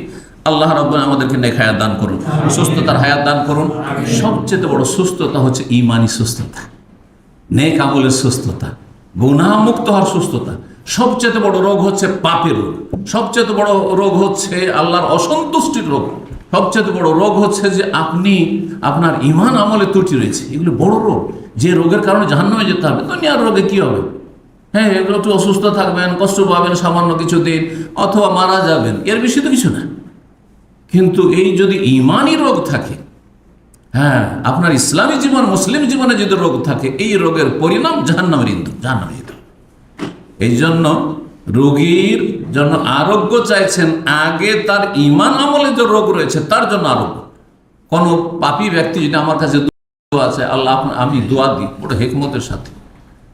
আল্লাহ রাব্বুল আমাদেরকে নেক হায়াত দান করুন, সুস্থতার হায়াত দান করুন। সবচেয়ে বড় সুস্থতা হচ্ছে ঈমানি সুস্থতা, নেক আমলের সুস্থতা, গুনাহ মুক্ত হওয়ার সুস্থতা। সবচেয়ে বড় রোগ হচ্ছে পাপের রোগ, সবচেয়ে বড় রোগ হচ্ছে আল্লাহর অসন্তুষ্টির রোগ, সবচেয়ে বড় রোগ হচ্ছে যে আপনার ঈমান আমলে ত্রুটি রয়েছে। এগুলো বড় রোগ, যে রোগের কারণে জাহান্নামে যেতে হবে। দুনিয়ার রোগে কি হবে? হ্যাঁ, এগুলো একটু অসুস্থ থাকবেন, কষ্ট পাবেন সামান্য কিছু দিন, অথবা মারা যাবেন, এর বেশি তো কিছু না। কিন্তু এই যদি ঈমানি রোগ থাকে, হ্যাঁ, আপনার ইসলামী জীবন, মুসলিম জীবনে যদি রোগ থাকে, এই রোগের পরিণাম জাহান্নামের ইন্ধন, জাহান্নামের ইন্ধন। এই জন্য রোগীর জন্য আরোগ্য চাইছেন, আগে তার ঈমান আমলে যে রোগ রয়েছে তার জন্য আরোগ্য। কোনো পাপী ব্যক্তি যদি আমার কাছে দোয়া আছে, আল্লাহ আমি দোয়া দিই ওটা হিকমতের সাথে,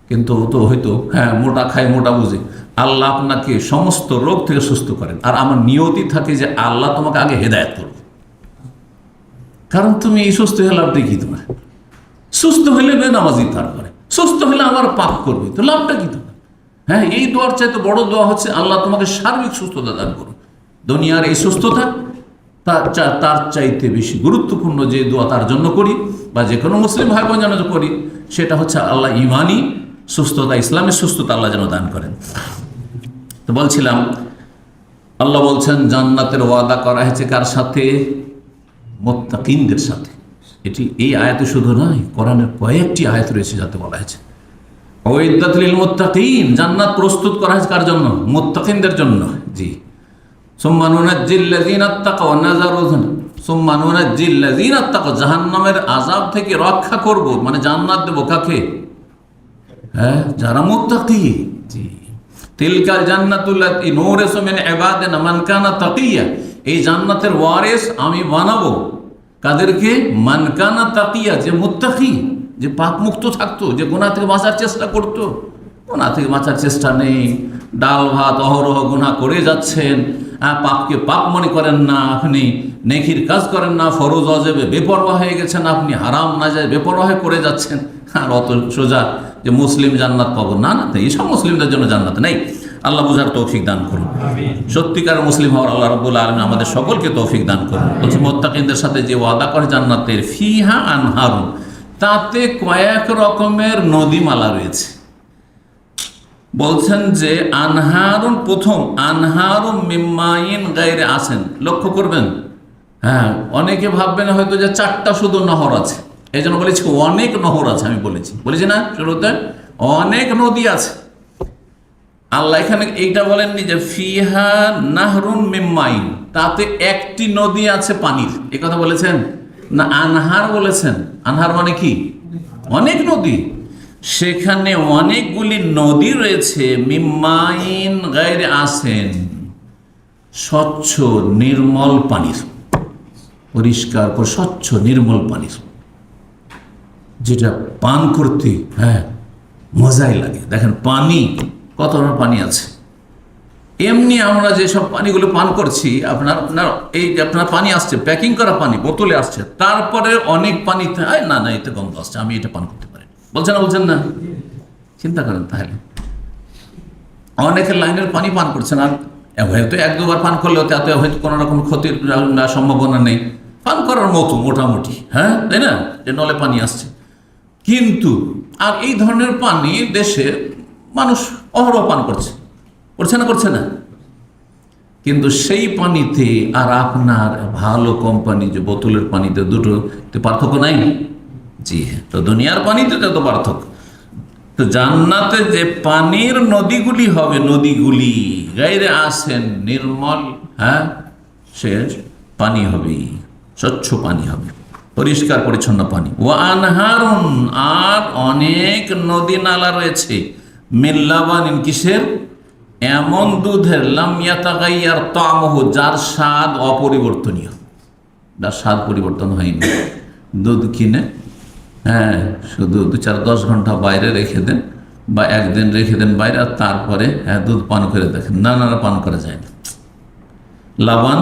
কিন্তু তো হয়তো, হ্যাঁ, মোটা খাই মোটা বুঝে, আল্লাহ আপনাকে সমস্ত রোগ থেকে সুস্থ করেন। আর আমার নিয়তি থাকে যে আল্লাহ তোমাকে আগে হেদায়েত করবে, কারণ তুমি এই সুস্থ হয়ে লাভটা কি? তোমার সুস্থ হইলে বেনামাজি, তারপরে সুস্থ হলে আবার পাপ করবে, তো লাভটা কি তোমার? হ্যাঁ, এই দোয়ার চাইতে বড় দোয়া হচ্ছে আল্লাহ তোমাকে সার্বিক সুস্থতা দান করুন। দুনিয়ার এই সুস্থতা তার চাইতে বেশি গুরুত্বপূর্ণ যে দোয়া তার জন্য করি, বা যে কোনো মুসলিম ভাই বোন যেন করি, সেটা হচ্ছে আল্লাহ ঈমানি সুস্থতা, ইসলামের সুস্থতা আল্লাহ যেন দান করেন। তো বলছিলাম, আল্লাহ বলছেন জান্নাতের ওয়াদা করা হয়েছে কার সাথে? মুত্তাকিনদের সাথে। এটি এই আয়াতে শুধু নয়, কোরআনের কয়েকটি আয়াত রয়েছে যাতে বলা হয়েছে উইদ্দাত লিল মুত্তাকিন, জান্নাত প্রস্তুত করা হয়েছে কার জন্য? মুত্তাকিনদের জন্য। জি, সুম্মা নুনাজ্জিল লাযিনা আত্তাকাও ওয়া নাযারুহুম, সুম্মা নুনাজ্জিল লাযিনা আত্তাকাও, জাহান্নামের আযাব থেকে রক্ষা করব, মানে জান্নাত দেব কাকে? হ্যাঁ, যারা মুত্তাকি। জি, তিলকাল জান্নাতুল্লাতী নূরিসু মিন ইবাদিনা মান কানা তাকিয়া, এই জান্নাতের ওয়ারিস আমি বানাবো কাদেরকে? মান কানা তাকিয়া, যে মুত্তাকি, যে পাপ মুক্ত থাকতো, যে গুনাহ থেকে বাঁচার চেষ্টা করতো। গুনাহ থেকে বাঁচার চেষ্টা নেই, ডাল ভাত অহরহ গুনাহ করে যাচ্ছেন, পাপকে পাপ মনে করেন না, আপনি নেকির কাজ করেন না, ফরজ ওয়াজিবে বেপরোয়া হয়ে গেছেন, আপনি হারাম না যায় বেপরোয়া হয়ে করে যাচ্ছেন, আর অত সোজা যে মুসলিম জান্নাত পাবো না, না, এইসব মুসলিমদের জন্য জান্নাত নেই। আল্লাহ বুঝার তৌফিক দান করুন, সত্যিকার মুসলিম হওয়ার আল্লাহ রাব্বুল আলামিন আমাদের সকলকে তৌফিক দান করুন। বলছি মুত্তাকিনদের সাথে যে ওয়াদা করে জান্নাতের, ফিহা আনহারুন, তাতে কয়েক রকমের নদীমালা রয়েছে। বলছেন যে আনহারুন, প্রথম আনহারুন মিম্মাইন গায়রে আসেন, লক্ষ্য করবেন। হ্যাঁ, অনেকে ভাববেন হয়তো যে 4টা শুধু নহর আছে, এই জন্য বলেছি অনেক নহর আছে। আমি বলেছি না শুরুতে, অনেক নদী আছে। আল্লাহ এখানে এইটা বলেননি যে ফিহা নাহরুন মিম্মাইন, তাতে একটি নদী আছে পানির, এ কথা বলেছেন না, আনহার বলেছেন। আনহার মানে কি? অনেক নদী। সেখানে অনেকগুলি নদী রয়েছে, মিম্মাইন গায়রে আসেন, স্বচ্ছ নির্মল পানির, পরিষ্কার স্বচ্ছ নির্মল পানির, যেটা পান করতে মজাই লাগে। দেখেন পানি, কত ধরনের পানি আছে। এমনি আমরা যেসব পানিগুলো পান করছি, আপনার এই যে আপনার পানি আসছে, প্যাকিং করা পানি বোতলে আসছে, তারপরে অনেক পানিতে না না এতে গন্ধ আসছে, আমি এটা পান করতে পারি, বলছেন না? চিন্তা করেন তাহলে, অনেকের লাইনের পানি পান করছেন, আর হয়তো 1-2 বার পান করলেও তাতে হয়তো কোনো রকম ক্ষতির সম্ভাবনা নেই, পান করার মতো মোটামুটি, তাই না, যে নলে পানি আসছে। কিন্তু আর এই ধরনের পানি দেশে মানুষ অহরহ পান করছে না। কিন্তু সেই পানিতে আর আপনার ভালো কোম্পানি যে বোতলের পানিতে দুটোতে পার্থক্য নাই? জি হ্যাঁ। তো দুনিয়ার পানিতে যত পার্থক্য, তো জান্নাতে যে পানির নদীগুলি হবে, নদীগুলি গায়রে আসেন নির্মল, সে পানি হবে, স্বচ্ছ পানি হবে, পরিষ্কার পরিচ্ছন্ন পানি। ওয়া আনহারুন, আর অনেক নদী নালা রয়েছে, মিন লাবানিন, কিসের? এমন দুধের, লাম ইয়াতাগাইয়ার তামহু, যার স্বাদ অপরিবর্তনীয়, যার স্বাদ পরিবর্তন হয়নি। দুধ কিনে শুধু 2-4-10 ঘন্টা বাইরে রেখে দেন, বা একদিন রেখে দেন বাইরে, আর তারপরে দুধ পান করে দেখেন, না পান করা যায় না। লাবান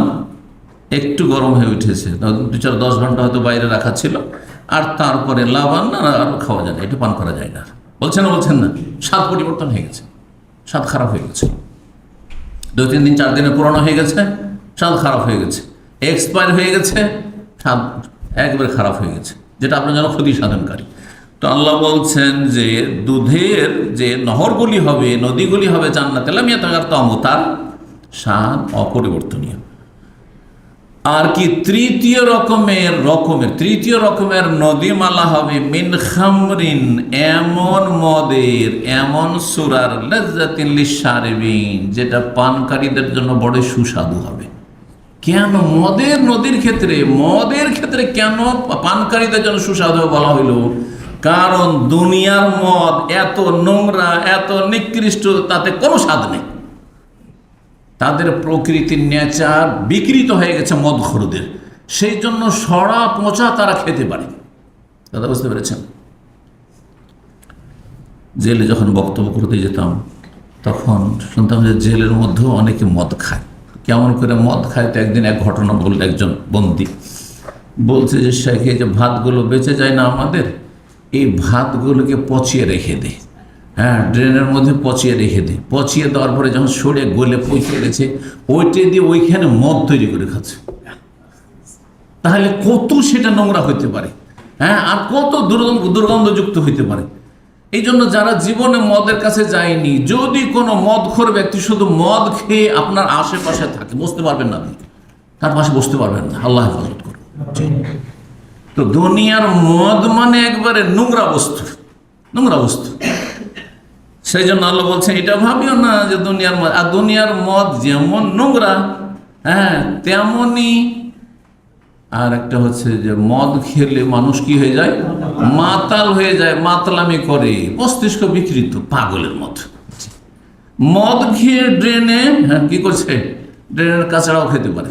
একটু গরম হয়ে উঠেছে, 2-4-10 ঘন্টা হয়তো বাইরে রাখা ছিল, আর তারপরে লাবান আর খাওয়া যায় না, এটা পান করা যায় না। বলছেন না, স্বাদ পরিবর্তন হয়ে গেছে, স্বাদ খারাপ হয়ে গেছে, 2-3 দিন 4 দিনে পুরনো হয়ে গেছে, স্বাদ খারাপ হয়ে গেছে, এক্সপায়ার হয়ে গেছে, স্বাদ একবারে খারাপ হয়ে গেছে, যেটা আপনার জন্য ক্ষতি সাধনকারী। তো আল্লাহ বলছেন যে দুধের যে নহরগুলি হবে, নদীগুলি হবে জান্নাতে, লাম ইয়াতাগার তামহু, তার স্বাদ অপরিবর্তনীয়। আর কি তৃতীয় রকমের নদীমালা হবে, মিন খামরিন, এমন মদের, এমন সুরার, লাজ্জাতিন লিশারিবিন, যেটা পানকারীদের জন্য বড় সুস্বাদু হবে। কেন মদের ক্ষেত্রে কেন পানকারীদের জন্য সুস্বাদু বলা হইল? কারণ দুনিয়ার মদ এত নোংরা, এত নিকৃষ্ট, তাতে কোনো স্বাদ নেই। তাদের প্রকৃতির নেচার বিকৃত হয়ে গেছে মদখোরদের, সেই জন্য সড়া পচা তারা খেতে পারে। দাদা বুঝতে পেরেছেন? জেলে যখন বক্তব্য করতে যেতাম, তখন শুনতাম যে জেলের মধ্যেও অনেকে মদ খায়। কেমন করে মদ খায়? তো একদিন এক ঘটনা বলল একজন বন্দী, বলছে যে শেখ, এই যে ভাতগুলো বেঁচে যায় না আমাদের, এই ভাতগুলোকে পচিয়ে রেখে দেয়, ড্রেনের মধ্যে পচিয়ে রেখে দেয়, পচিয়ে দেওয়ার পরে যখন সরে গলে পচে গেছে, ওইটা দিয়ে ওইখানে মদ তৈরি করে খাচ্ছে। তাহলে কত সেটা নোংরা হইতে পারে, আর কত দুর্গন্ধযুক্ত হইতে পারে। এই জন্য যারা জীবনে মদের কাছে যায়নি, যদি কোনো মদখোর ব্যক্তি শুধু মদ খেয়ে আপনার আশেপাশে থাকে, বসতে পারবেন না, আপনি তার পাশে বসতে পারবেন না, আল্লাহ হেফাজত করুন। তো দুনিয়ার মদ মানে একবারে নোংরা বস্তু। সেই জন্য আল্লাহ বলছেন, এটা ভাবিও না যে দুনিয়ার মদ, আর দুনিয়ার মদ যেমন নোংরা, তেমনই আর একটা হচ্ছে যে মদ খেলে মানুষ কি হয়ে যায়? মাতাল হয়ে যায়, মাতলামি করে, মস্তিষ্ক বিকৃত, পাগলের মতো। মদ খেয়ে ড্রেনে কি করছে? ড্রেনের কাছাড়াও খেতে পারে।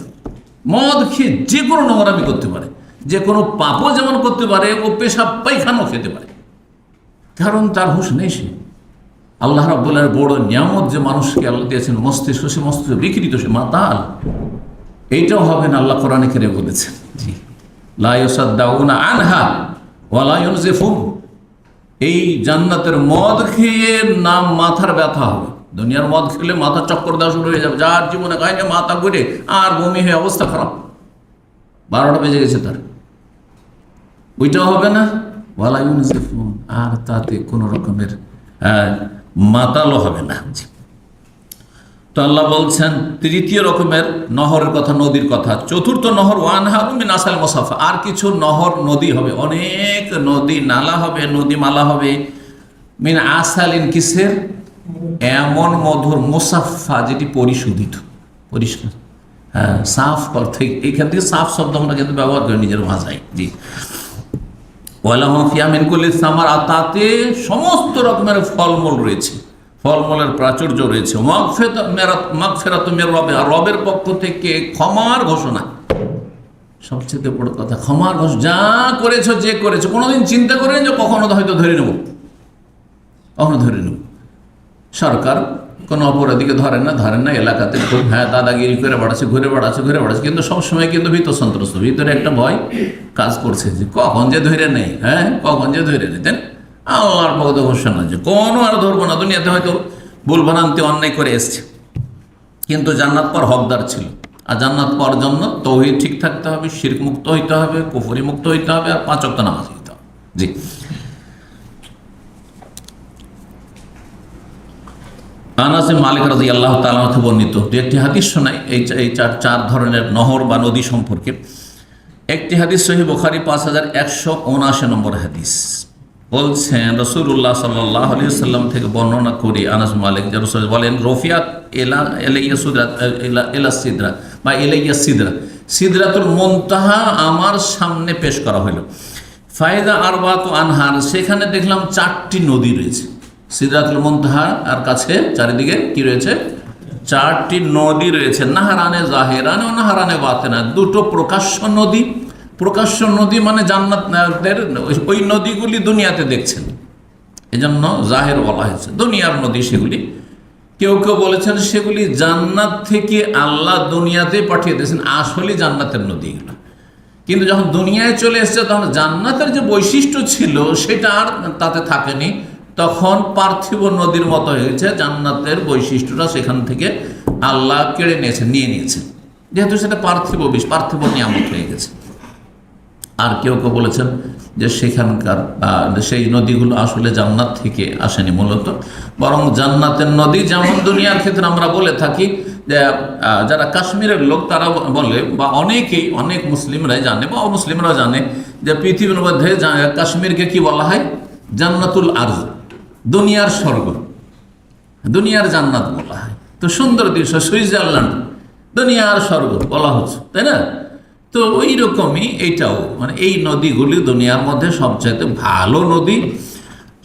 মদ খেয়ে যে কোনো নোংরামি করতে পারে, যে কোনো পাপও যেমন করতে পারে, ও পেশাব পায়খানাও খেতে পারে, কারণ তার হুঁশ নেই। সে আল্লাহ রাব্বুল আলামিনের বড় নিয়ামত যে মানুষকে আল্লাহ দিয়েছেন মস্তিষ্ক, সে মস্তিষ্ক বিকৃত, সে মাতাল। এইটাও হবে না, আল্লাহ কোরআনে কারিমে বলেছেন, জি, লা ইউসাদ্দাউনা আনহা ওয়া লা ইউনজিফুন। এই জান্নাতের মদ খেয়ে নাম মাথার ব্যথা হবে। দুনিয়ার মদ খেলে মাথা চক্কর দেওয়া শুরু হয়ে যাবে, যার জীবনে খায়নি মাথা ঘুরে আর বমি হয়ে অবস্থা খারাপ, 12টা বেজে গেছে তার। ওইটাও হবে না, ওয়া লা ইউনজিফুন, আর তাতে কোনো রকমের মাতালো হবে না। তো আল্লাহ বলছেন তৃতীয় রকমের নহরের কথা, নদীর কথা। চতুর্থ নহর ওয়ানহারু মিন আসাল মুসাফা, আর কিছু নহর নদী হবে, অনেক নদী নালা হবে, নদীমালা হবে। মিন আসালিন, কিসের? এমন মধুর, মুসাফা যেটি পরিশোধিত, পরিষ্কার, হ্যাঁ, সাফ অর্থে এখান থেকে সাফ শব্দ আমরা কিন্তু ব্যবহার করি নিজের ভাষায়। জি, ওয়ালাহুম ফিহা মিন কুল্লি সামার, আর তাতে সমস্ত রকমের ফলমূল রয়েছে, ফলমূলের প্রাচুর্য রয়েছে। মাগফিরাতুম মির রব, আর রবের পক্ষ থেকে ক্ষমার ঘোষণা। সবচেয়ে বড় কথা ক্ষমার ঘোষণা। যা করেছো, যে করেছো, কোনোদিন চিন্তা করেন যে কখনো হয়তো ধরে নেব, কখনো ধরে নেব। সরকার কোনো অপরাধীকে ধরেন না, এলাকাতে খুব দাদাগিরি করে বেড়াচ্ছে, ঘুরে বেড়াচ্ছে, কিন্তু সবসময় কিন্তু ভীত সন্ত্রস্ত, ভিতরে একটা ভয় কাজ করছে যে কখন যে ধরে নেই, কখন যে ধরে নেই। দেন আল্লাহর পক্ষ ঘোষণা যে কোনো আর ধরবো না। দুনিয়াতে হয়তো ভুল ভ্রান্তি অন্যায় করে এসছে, কিন্তু জান্নাত পাওয়ার হকদার ছিল। আর জান্নাত পাওয়ার জন্য তৌহিদ ঠিক থাকতে হবে, শিরক মুক্ত হইতে হবে, কুফরি মুক্ত হইতে হবে, আর 5 ওয়াক্ত নামাজ হইতে হবে। জি, আনাস মালিক রাদিয়াল্লাহু তাআলা থেকে বর্ণিত একটি হাদিস শোনাই এই চার ধরনের নহর বা নদী সম্পর্কে। একটি হাদিস সহিহ বুখারী 5179 নম্বর হাদিস। বলছেন রাসূলুল্লাহ সাল্লাল্লাহু আলাইহি ওয়াসাল্লাম থেকে বর্ণনা করি আনাস মালিক যে রাসূল বলেন, রফিয়াত ইলা সিদরা বা ইলাইয়া সিদরা, সিদরাতুল মুনতাহা আমার সামনে পেশ করা হলো। ফায়দা আরবাতু আনহার, সেখানে দেখলাম 4টি নদী রয়েছে। সিদরাতুল মুনতাহা আর কাছে চারিদিকে কি রয়েছে? 4টি নদী রয়েছে। নাহারানে জাহেরানে ও নাহারানে বাতেনা, 2টো প্রকাশ্য নদী। প্রকাশ্য নদী মানে জান্নাতের ওই নদীগুলি দুনিয়াতে দেখছেন, এজন্য জাহের বলা হয়েছে, দুনিয়ার নদী সেগুলি। কেউ কেউ বলেছেন সেগুলি জান্নাত থেকে আল্লাহ দুনিয়াতে পাঠিয়ে দিয়েছেন, আসলে জান্নাতের নদী এগুলো। কিন্তু যখন দুনিয়ায় চলে এসেছে তখন জান্নাতের যে বৈশিষ্ট্য ছিল সেটা আর তাতে থাকেনি, তখন পার্থিব নদীর মতো হয়েছে। জান্নাতের বৈশিষ্ট্যটা সেখান থেকে আল্লাহ কেড়ে নিয়েছেন, নিয়ে নিয়েছেন, যেহেতু সেটা পার্থিব নিয়ামত হয়ে গেছে। আর কেউ কেউ বলেছেন যে সেখানকার সেই নদীগুলো আসলে জান্নাত থেকে আসেনি মূলত, বরং জান্নাতের নদী যেমন দুনিয়ার ক্ষেত্রে আমরা বলে থাকি যে যারা কাশ্মীরের লোক তারা বলে, বা অনেক মুসলিমরাই জানে বা অমুসলিমরাও জানে যে পৃথিবীর মধ্যে কাশ্মীরকে কি বলা হয়? জান্নাতুল আরজ, দুনিয়ার স্বর্গ, দুনিয়ার জান্নাত বলা হয়। তো সুন্দর দৃশ্য, সুইজারল্যান্ড দুনিয়ার স্বর্গ বলা হচ্ছে, তাই না? তো ওই রকমই এইটাও, মানে এই নদীগুলি দুনিয়ার মধ্যে সবচাইতে ভালো নদী,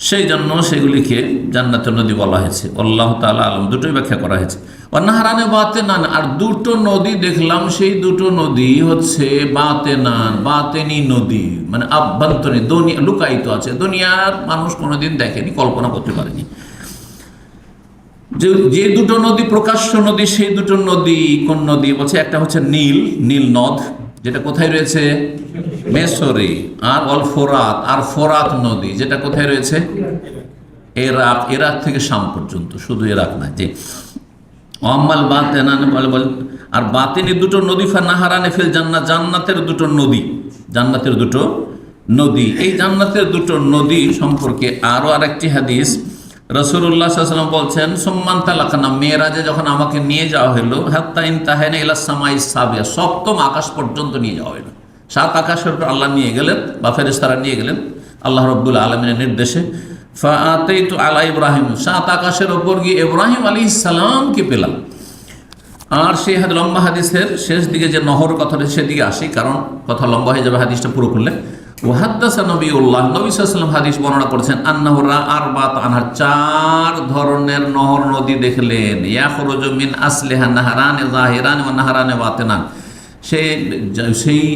সেই জন্য সেগুলিকে জান্নাতের নদী বলা হয়েছে। আল্লাহু তাআলা আলম, দুটোই ব্যাখ্যা করা হয়েছে। নাহারানে বাতেনান, আর 2টো নদী দেখলাম, সেই 2টো নদী হচ্ছে বাতেনান, বাতেনি নদী, মানে আভ্যন্তরীণ, দুনিয়া লুকায়িত আছে, দুনিয়ার মানুষ কোনোদিন দেখেনি, কল্পনা করতে পারেনি। যে 2টো নদী প্রকাশ্য নদী, সেই 2টো নদী কোন নদী বলছে? একটা হচ্ছে নীল নদ, যেটা কোথায় রয়েছে? মিশরে। আর অল ফোরাত, আর ফোরাত নদী, যেটা কোথায় রয়েছে? ইরাক থেকে শাম পর্যন্ত, শুধু ইরাক না। যে আম্মাল বাতেনান, আর বাতেনি 2টো নদী, নাহারানে ফিল জান্নাত, জান্নাতের 2টো নদী, জান্নাতের 2টো নদী। এই জান্নাতের 2টো নদী সম্পর্কে আরো আরেকটি হাদিস রাসূলুল্লাহ সাল্লাল্লাহু আলাইহি ওয়াসাল্লাম বলছেন, সুম্মান তালাকানা, মেরাজে যখন আমাকে নিয়ে যাওয়া হলো, হাত্তা ইনতাহানা ইলা সামাই সাবিয়া, 7ম আকাশ পর্যন্ত নিয়ে যাওয়া হলো। 7 আকাশের উপর আল্লাহ নিয়ে গেলেন, বা ফেরেশতারা নিয়ে গেলেন আল্লাহ রাব্বুল আলামিনের নির্দেশে। ফাআতাইতু আলা ইব্রাহিম, 7 আকাশের ওপর গিয়ে ইব্রাহিম আলাইহিস সালামকে পেলাম। আর সেই লম্বা হাদিসের শেষ দিকে যে নহর কথাটা, সেদিকে আসি, কারণ কথা লম্বা হয়ে যাবে হাদিসটা পুরো করলে। ওয়াহাদ্দাসা নবিউল্লাহ, নবী সাল্লাল্লাহু আলাইহি ওয়াসাল্লাম হাদিস বর্ণনা করেছেন, আন্নাহু আরবাত আনহার, 4 ধরনের নহর নদী দেখলেন। ইয়াখরুজু মিন আসলিহা নাহরানে যাহিরানে ওয়া নাহরানে বাতিনান, সেই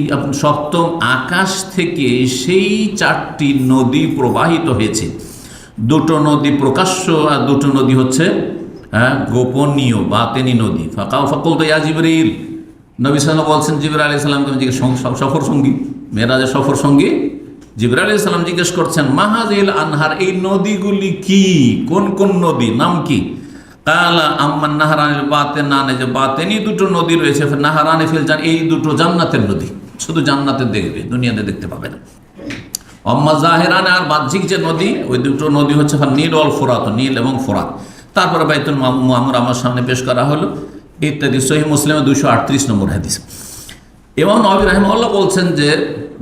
7ম আকাশ থেকে সেই 4টি নদী প্রবাহিত হয়েছে। 2টো নদী প্রকাশ্য, আর 2টো নদী হচ্ছে গোপনীয় বাতেনি নদী। ফাকুলতু ইয়া জিবরিল, নবী সাল্লাল্লাহু আলাইহি ওয়াসাল্লাম বলছেন জিবরাইল আলাইহিস সালামকে, সফর সঙ্গী, মেরাজের সফর সঙ্গী জিবরাইল আলাইহিস সালাম জিজ্ঞেস করছেন, মাহাজিল আনহার, এই নদীগুলি কি, কোন কোন নদী, নাম কি? কালা আম্মান নাহরানিল বাতেনান, যে বাতেনি 2টো নদী রয়েছে, নাহরানি ফিল জান্নাত, এই 2টো জান্নাতের নদী, শুধু জান্নাতে দেখবে, দুনিয়াতে দেখতে পাবে না। অম্মা জাহেরান, আর বাহ্যিক যে নদী, ওই দুটো নদী হচ্ছে নীল অল ফোরাত, নীল এবং ফোরাত। তারপরে বাইতুল মামুর আমার সামনে পেশ করা হলো ইত্যাদি। সহিহ মুসলিমে 238 নম্বর হাদিস। ইমাম নবী রাহিমাহুল্লাহ বলছেন যে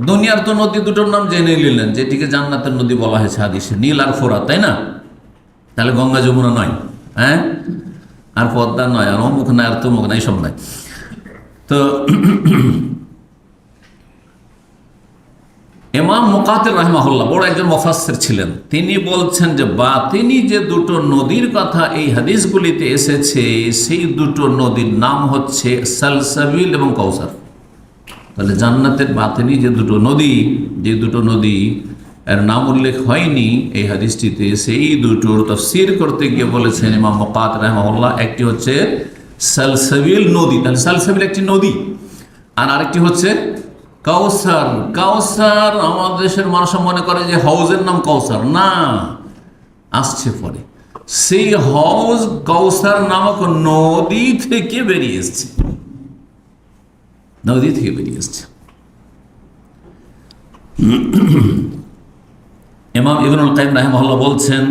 দুনিয়ার তো নদী দুটোর নাম জেনে নিলেন, যেটিকে জান্নাতের নদী বলা হয়েছে হাদিসে, নীল আর ফোরাত, তাই না? তাহলে গঙ্গা যমুনা নয়, হ্যাঁ, আর পদ্মা নয়, আর অমুক নয়, আর তমুক নয়, এইসব নয়। তো ইমাম মুকাতিল রাহিমাহুল্লাহ বড় একজন মুফাসসির ছিলেন, তিনি বলছেন যে বাতিনি যে দুটো নদীর কথা এই হাদিসগুলিতে এসেছে, সেই দুটো নদীর নাম হচ্ছে সালসাবিল এবং কাউসার। তাহলে জান্নাতের বাতিনি যে দুটো নদী এর নাম উল্লেখ হয়নি এই হাদিসটিতে, সেই দুটোর তাফসীর করতে গিয়ে বলেছেন ইমাম মুকাতিল রাহিমাহুল্লাহ, একটি হচ্ছে সালসাবিল নদী, তাহলে সালসাবিল একটি নদী, আর আরেকটি হচ্ছে কাউসার। কাউসার আমাদের দেশের মানুষ মনে করে যে হাউজের নাম কাউসার, না, আসছে পরে। সেই হাউজ কাউসার নামক নদী থেকে বেরিয়ে এসছে, নদী থেকে বেরিয়ে এসছে। ইমাম ইবনুল কাইয়িম রাহিমাহুল্লাহ বলছেন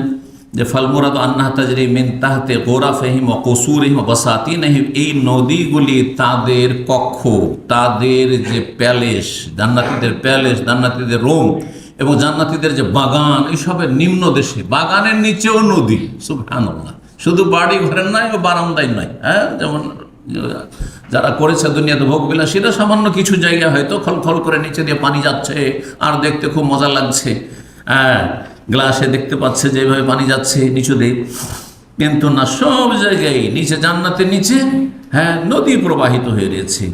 যে ফাল মুরাদু আন্নাহা তাজরি মিন তাহতি গুরাফিহিম ওয়া কুসুরিহিম ওয়া বাসাতিনহিম, এই নদীগুলি তাদের কক্ষ, তাদের যে প্যালেস, জান্নাতীদের রুম এবং জান্নাতীদের যে বাগান, এইসবের নিম্ন দেশে, বাগানের নিচেও নদী। সুবহানাল্লাহ, শুধু বাড়ি ঘরের নয় ও বারান্দায় নয়, হ্যাঁ, যেমন যারা করেছে দুনিয়াতে ভোগবিলাসীরা, সামান্য কিছু জায়গায় হয়তো খলখল করে নিচে দিয়ে পানি যাচ্ছে আর দেখতে খুব মজা লাগছে, হ্যাঁ, গ্লাসে দেখতে পাচ্ছে যে এইভাবে পানি যাচ্ছে নিচু দিয়ে, কিন্তু না, সব জায়গায় নিচে, জান্নাতের নিচে, হ্যাঁ, নদী প্রবাহিত হয়ে রয়েছে।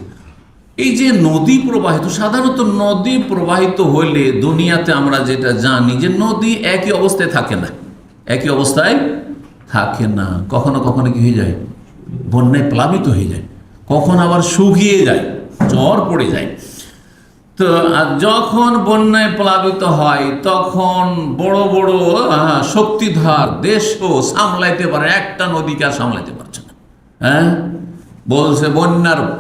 এই যে নদী প্রবাহিত, সাধারণত নদী প্রবাহিত হলে দুনিয়াতে আমরা যেটা জানি যে নদী একই অবস্থায় থাকে না, একই অবস্থায় থাকে না। কখনো কখনো কি হয়ে যায়, বন্যায় প্লাবিত হয়ে যায়, কখন আবার শুকিয়ে যায়, ঝড় পড়ে যায়। তো যখন বন্যায় প্লাবিত হয় তখন বড় বড় শক্তিধর দেশও সামলাইতে পারে, একটা নদীকে আর সামলাইতে পারছে না, হ্যাঁ, বলছে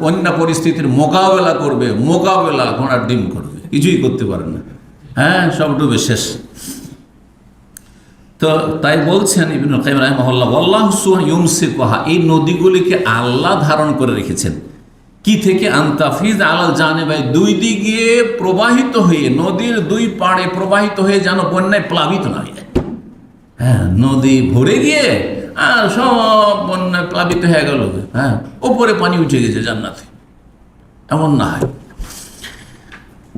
বন্যা পরিস্থিতির মোকাবেলা করবে, ঘোড়ার ডিম করবে, কিছুই করতে পারে না, হ্যাঁ, সব ডুবে শেষ। তো তাই বলছেন ইবনুল কাইয়িম রাহিমাহুল্লাহ, আল্লাহু সুবহানাহু ইউমসিকুহা, এই নদীগুলিকে আল্লাহ ধারণ করে রেখেছেন। কি থেকে? আনতাফিজ আলাল জানিবাই, দুই দিকে প্রবাহিত হয়ে, নদীর দুই পাড়ে প্রবাহিত হয়ে যেন বন্যায় প্লাবিত না হয়ে যায়। হ্যাঁ, নদী ভরে গিয়ে আর সব বন্যায় প্লাবিত হয়ে গেল, হ্যাঁ, ওপরে পানি উঠে গেছে জান্নাতে, এমন না হয়।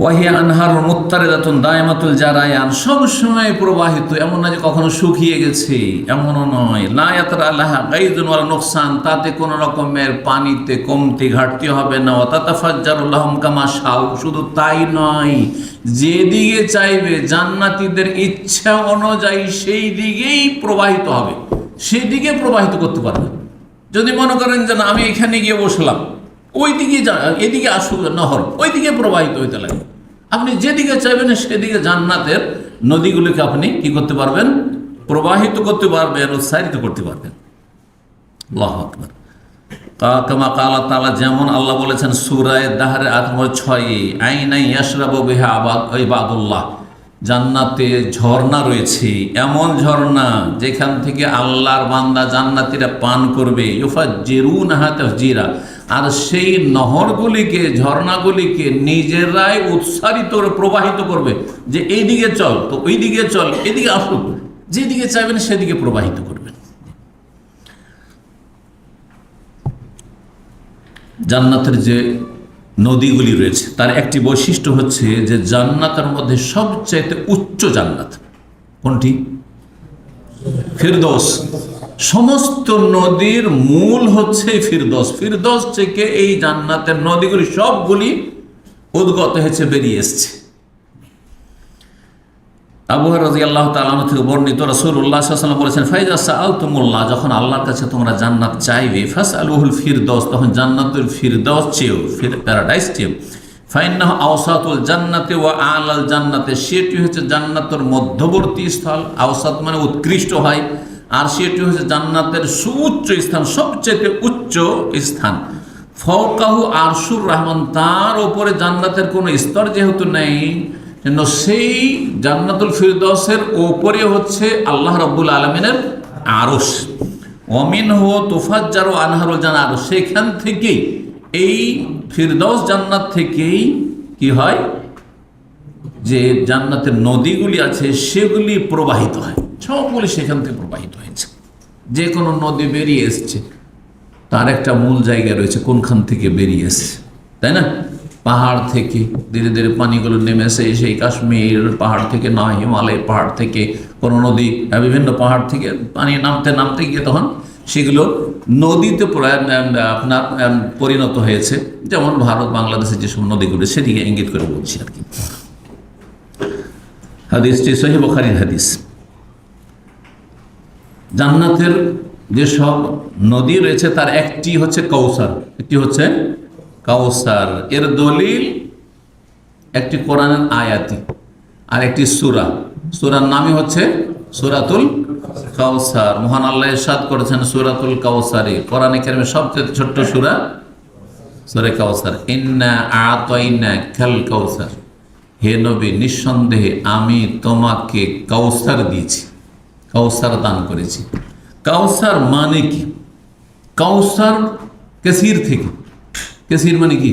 ওয়াহিয়া আনহার মুত্তারিদাতুন দায়মাতুল জারায়ান, সবসময় প্রবাহিত, এমন না যে কখনো শুকিয়ে গেছে, এমনও নয়। লা ইয়াতরা লাহা গাইদুন ওয়ালা নুকসান, তাতে কোনো রকমের পানিতে কমতি ঘাটতি হবে না। ওয়া তাতাফাজ্জারু লাহুম কামা শাউ, শুধু তাই নয়, যেদিকে চাইবে জান্নাতীদের ইচ্ছা অনুযায়ী সেই দিকেই প্রবাহিত হবে, সেই দিকে প্রবাহিত করতে পারবে। যদি মনে করেন যে না, আমি এখানে গিয়ে বসলাম, ওইদিকে এদিকে আসুক নহর, ওইদিকে প্রবাহিত হইতে লাগে, আপনি যেদিকে চাইবেন সেদিকে জান্নাতের নদীগুলিকে আপনি কি করতে পারবেন? প্রবাহিত করতে পারবেন, উৎসাহিত করতে পারবেন। আল্লাহু আকবার। কামা কালা তাআলা, যেমন আল্লাহ বলেছেন সূরা দাহরে আয়াত নম্বর 6, আইনা ইয়াশরাবু বিহা ইবাদুল্লাহ, জান্নাতে ঝর্ণা রয়েছে, এমন ঝর্ণা যেখান থেকে আল্লাহর বান্দা জান্নাতীরা পান করবে। ইউফাজ্জিরুনাহা তাফজিরা, আর সেই নহরগুলিকে, ঝর্ণাগুলিকে নিজেরাই উৎসারিত করে প্রবাহিত করবে, যে এইদিকে চল, তো ওইদিকে চল, এদিকে আসুক, যেদিকে চাইবেন সেদিকে প্রবাহিত করবেন। জান্নাতের যে নদীগুলি রয়েছে তার একটি বৈশিষ্ট্য হচ্ছে যে জান্নাতের মধ্যে সবচাইতে উচ্চ জান্নাত কোনটি? ফিরদৌস। সমস্ত নদীর মূল হচ্ছে ফিরদৌস। ফিরদৌস থেকে এই জান্নাতের নদীগুলি সবগুলি উদ্গত হয়েছে, বেরিয়ে এসছে। আবু হুরায়রা রাদিয়াল্লাহু তাআলা আনহু থেকে বর্ণিত, রাসূলুল্লাহ সাল্লাল্লাহু আলাইহি ওয়াসাল্লাম বলেছেন, ফাইজা সাআলতুমুল্লাহ, যখন আল্লাহর কাছে তোমরা জান্নাত চাইবে, ফাসআলুহুল ফিরদৌস, তখন জান্নাতুল ফিরদৌস চেয়েও, প্যারাডাইস চেয়েও। ফাইন্নাহু আওসাতুল জান্নাতি ওয়া আলাল জান্নাতি, সেটি হচ্ছে জান্নাতের মধ্যবর্তী স্থল, আওসাত মানে উৎকৃষ্ট হয়, আর সেটি হচ্ছে জান্নাতের সুউচ্চ স্থান, সবচেয়ে উচ্চ স্থান। ফাওকাহু আরশুর রহমান, তার উপরে জান্নাতের কোনো স্তর যেহেতু নেই, জন্য সেই জান্নাতুল ফিরদৌসের ওপরে হচ্ছে আল্লাহ রাব্বুল আলামিনের আরশ, ওয়ামিনহু তুফাজ্জারু আনহারুল জান্নাত, সেখান থেকেই এই ফিরদৌস জান্নাত থেকেই কি হয়, যে জান্নাতের নদীগুলি আছে সেগুলি প্রবাহিত হয়, সবগুলি সেখান থেকে প্রবাহিত হয়েছে। যে কোনো নদী বেরিয়ে এসছে, তার একটা মূল জায়গা রয়েছে কোনখান থেকে বেরিয়ে এসছে, তাই না? পাহাড় থেকে ধীরে ধীরে পানিগুলো নেমে এসে সেই কাশ্মীর পাহাড় থেকে নয়, হিমালয় পাহাড় থেকে কোনো নদী, বিভিন্ন পাহাড় থেকে পানি নামতে নামতে গিয়ে তখন সেগুলো নদীতে আপনার পরিণত হয়েছে। যেমন ভারত বাংলাদেশের যেসব নদীগুলো, সেদিকে ইঙ্গিত করে বলছি আর কি। হাদিসটি সহিহ বুখারীর হাদিস। জান্নাতের যেসব নদী রয়েছে তার একটি হচ্ছে কাউসার, একটি হচ্ছে কাউসার। এর দলিল একটি কোরআনের আয়াতি আর একটি সূরা। সূরার নামই হচ্ছে সূরাতুল কাউসার। মহান আল্লাহ ইরশাদ করেছেন সূরাতুল কাউসারে, কোরআনে কারীমের সবচেয়ে ছোট্ট সূরা সূরা কাউসার। ইন্না আ'তাইনাকাল কাউসার, হে নবী নিঃসন্দেহে আমি তোমাকে কাউসার দিয়েছি, কাউসার দান করেছি। কাউসার মানে কি? কাউসার কাসির থেকে, কাসির মানে কি?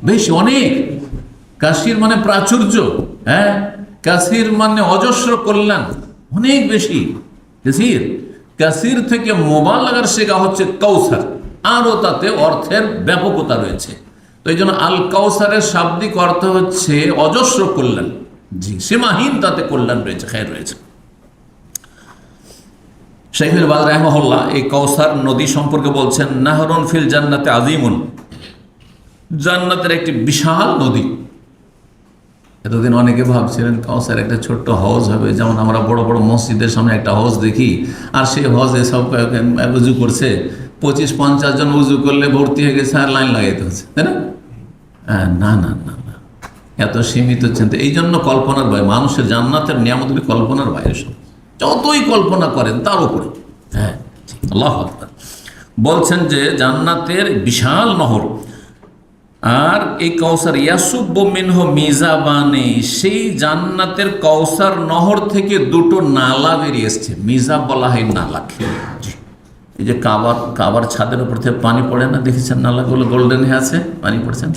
বেশি, অনেক। কাসির মানে প্রাচুর্য, কাসির মানে অজস্র কল্যাণ, অনেক বেশি। কাসির, কাসির থেকে মুবালাগার শেখা হচ্ছে কাউসার, আরও তাতে অর্থের ব্যাপকতা রয়েছে। তো এই জন্য আল কাউসারের শাব্দিক অর্থ হচ্ছে অজস্র কল্যাণ, জি, সীমাহীন তাতে কল্যাণ রয়েছে, খায়ের রয়েছে। শাইখুল বাজ রাহিমাহুল্লাহ এই কাউসার নদী সম্পর্কে বলছেন, নাহরুন ফিল জান্নাতে আজিমুন, জান্নাতের একটি বিশাল নদী। এতদিন অনেকে ভাবছিলেন কাউসার একটা ছোট্ট হজ হবে, যেমন আমরা বড় বড় মসজিদের সামনে একটা হজ দেখি, আর সেই হজে সব উজু করছে, 25-50 জন উজু করলে ভর্তি হয়ে গেছে, আর লাইন লাগাইতে হচ্ছে, তাই না? না না না না, এত সীমিত চিন্তা। এই জন্য কল্পনার বাইরে, মানুষের জান্নাতের নিয়ামতগুলি কল্পনার বাইরে, সব যতই কল্পনা করেন তার উপরে। আল্লাহু আকবার। বলছেন যে জান্নাতের বিশাল নহর, আর এই কাউসার ইয়াসুব্বু মিনহু মিজাবানি, সেই জান্নাতের কাউসার নহর থেকে দুটো নালা বেরিয়ে এসছে। মিজাব বলা হয় নালাকে। এই যে কাবার ছাদের উপর থেকে পানি পড়ে না, দেখেছেন নালাগুলো গোল্ডেন হয়ে আছে, পানি পড়ছেন,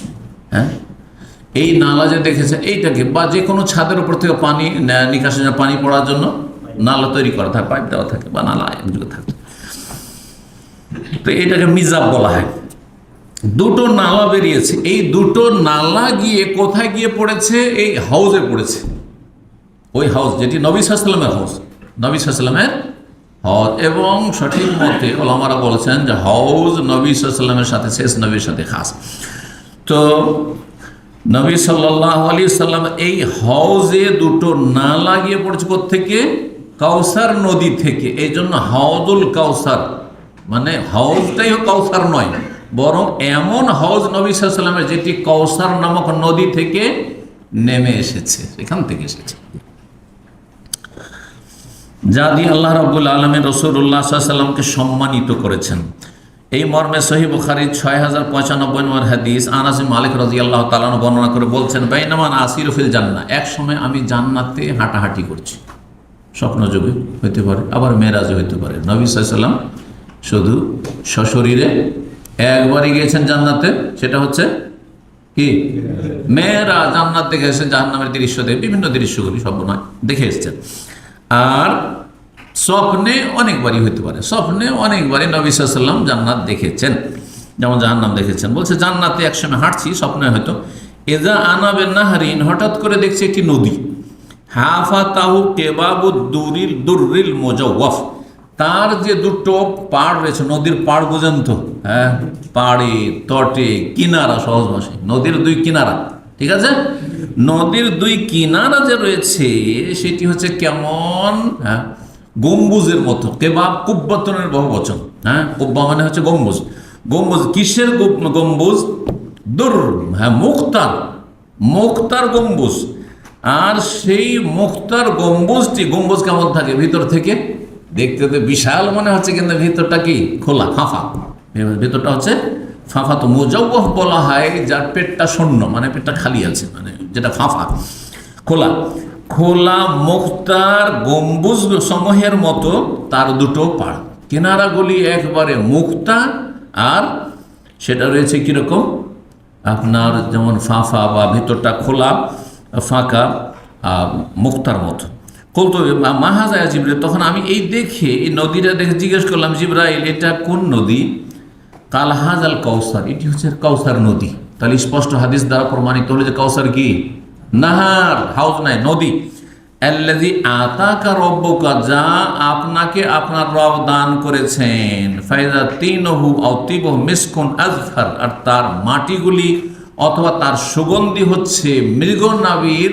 এই নালা যে দেখেছেন, এইটাকে বা যে কোনো ছাদের উপর থেকে পানি নিকাশের জন্য, পানি পড়ার জন্য নালা তৈরি করা থাকে, পাইপ দেওয়া থাকে বা নালা এগুলো থাকে, তো এটাকে মিজাব বলা হয়। দুটো নালা বেরিয়েছে, এই দুটো নালা গিয়ে কোথায় গিয়ে পড়েছে? এই হাউজে পড়েছে। ওই হাউস যেটি নবী সাল্লাল্লাহু আলাইহি ওয়াসাল্লামের হাউস, নবী সাল্লাল্লাহু আলাইহি ওয়াসাল্লামের হাউস। এবং সঠিক মতে ওলামারা বলেছেন যে হাউজ নবী সাল্লাল্লাহু আলাইহি ওয়াসাল্লামের সাথে, শেষ নবীর সাথে খাস। তো নবী সাল্লাল্লাহু আলাইহি ওয়াসাল্লাম এই হাউজে দুটো নালা গিয়ে পড়েছে কোত্থেকে? কাউসার নদী থেকে। এই জন্য হাউজুল কাউসার, মানে হাউজটাই কাউসার নয়, বরং এমন হাউজ নবী সাল্লাল্লাহু আলাইহি ওয়াসাল্লামের যেটি কাউসার নামক নদী থেকে নেমে এসেছে, সেখান থেকে এসেছে, যা দিয়ে আল্লাহ রাব্বুল আলামিন রাসূলুল্লাহ সাল্লাল্লাহু আলাইহি ওয়াসাল্লামকে সম্মানিত করেছেন। এই মর্মে সহিহ বুখারীর 6095 নম্বর হাদিস, আনাস বিন মালিক রাদিয়াল্লাহু তাআলা আনহু বর্ণনা করে বলছেন, বাইনামা আসিরু ফিল জান্নাহ, এক সময় আমি জান্নাতে হাঁটাহাঁটি করছি। স্বপ্নযোগে হইতে পারে, আবার মেরাজে হইতে পারে। নবী সাল্লাল্লাহু আলাইহি ওয়াসাল্লাম শুধু সশরীরে একবারই গিয়েছেন জান্নাতে, সেটা হচ্ছে কি মেরাজ। জান্নাত দেখে এসেছেন, জাহান্নামের দৃশ্য দেখে, বিভিন্ন দৃশ্যগুলি সব নয় দেখে এসেছেন। আর স্বপ্নে অনেকবারই হইতে পারে, স্বপ্নে অনেকবারই নবী সাল্লাল্লাহু আলাইহি ওয়াসাল্লাম জান্নাত দেখেছেন, যেমন জাহান্নাম দেখেছেন। বলছে জান্নাতে একসময় হাঁটছি, স্বপ্নে হয়তো, এজা আনাবে নাহারিন, হঠাৎ করে দেখছি একটি নদী, হাফাতাহু কেবাবুদ দুরিল মুজাওয়াফ, তার যে দুটো পাড় রয়েছে, নদীর পাড় বুঝেন তো, পাড়ে তটে কিনারা, সহজ ভাষায় নদীর দুই কিনারা, ঠিক আছে? নদীর দুই কিনারা যে রয়েছে সেটি হচ্ছে কেমন, গম্বুজের মতো। কেবাব কুব্বাতনের বহুবচন, কুব্বা মানে হচ্ছে গম্বুজ। গম্বুজ কিসের গম্বুজ? দুর, মুক্তার, মুক্তার গম্বুজ। আর সেই মুক্তার গম্বুজটি, গম্বুজ কেমন থাকে ভিতর থেকে? দেখতে তো বিশাল মনে হচ্ছে, কিন্তু ভিতরটা কি খোলা, ফাঁফা, ভিতরটা হচ্ছে ফাঁফা। তো মুজাওয়াফ বলা হয় যার পেটটা শূন্য, মানে পেটটা খালি আছে, মানে যেটা ফাঁফা খোলা খোলা মুক্তার গম্বুজ সমূহের মতো তার দুটো পাড়, কিনারাগুলি একবারে মুক্তা, আর সেটা রয়েছে কীরকম আপনার যেমন ফাঁফা বা ভিতরটা খোলা ফাঁকা মুক্তার মতো। কলতো মাহাজা জিব্রাইল, তখন আমি এই দেখে এই নদীটা দেখে জিজ্ঞেস করলাম, জিব্রাইল এটা কোন নদী? কাল হাজাল কাউসার, এটি হচ্ছে কাউসার নদী। তাহলে স্পষ্ট হাদিস দ্বারা প্রমাণিত হলো যে কাউসার কি নাহার, হাউজ নাই, নদী। আল্লাযী আতাকা রব্বুকা, যা আপনাকে আপনার রব দান করেছেন। ফাইজা তিনহু আও তিবহু মিসকুন আযফার, আর তার মাটিগুলি অথবা তার সুগন্ধি হচ্ছে মৃগনাভির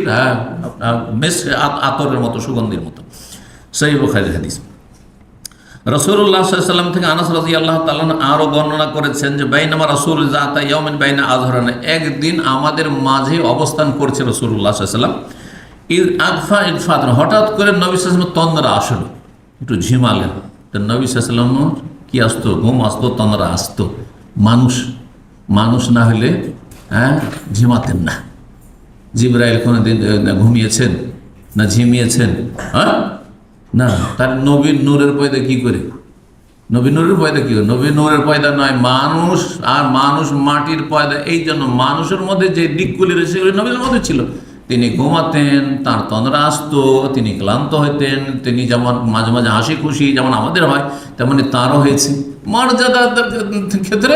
আতরের মতো, সুগন্ধির মতো। সহিহ বুখারী হাদিস। রাসূলুল্লাহ সাল্লাল্লাহু আলাইহি ওয়াসাল্লাম থেকে আনাস রাদিয়াল্লাহু তাআলা আরো বর্ণনা করেছেন যে বাইনামা রাসূল যাতা ইয়াউমিন বাইনা আযহরানা, একদিন আমাদের মাঝে অবস্থান করছে রাসূলুল্লাহ সাল্লাল্লাহু আলাইহি ওয়াসাল্লাম। ঈদ আদফা ইদফাত, হঠাৎ করে নবী সাল্লাল্লাহু আলাইহি ওয়াসাল্লাম তন্দ্রা আসলো, একটু ঝিমালেন। তো নবী সাল্লাল্লাহু আলাইহি ওয়াসাল্লাম কি আসতো? ঘুম আসতো, তন্দ্রা আসতো। মানুষ না হলে ঝিমাতেন না। জিবরাইল কোনোদিন ঘুমিয়েছেন না ঝিমিয়েছেন? না। তার নবীর নূরের পয়দা কি করে? নবীর নূরের পয়দা কি করে? নবীর নূরের পয়দা নয়, মানুষ, আর মানুষ মাটির পয়দা। এই জন্য মানুষের মধ্যে যে দিকগুলি রয়েছে সেগুলি নবীর মধ্যে ছিল। তিনি ঘুমাতেন, তার তন্দ্রা আসতো, তিনি ক্লান্ত হইতেন, তিনি যেমন মাঝে মাঝে হাসি খুশি যেমন আমাদের হয় তেমনি তারও হয়েছে। মর্যাদার ক্ষেত্রে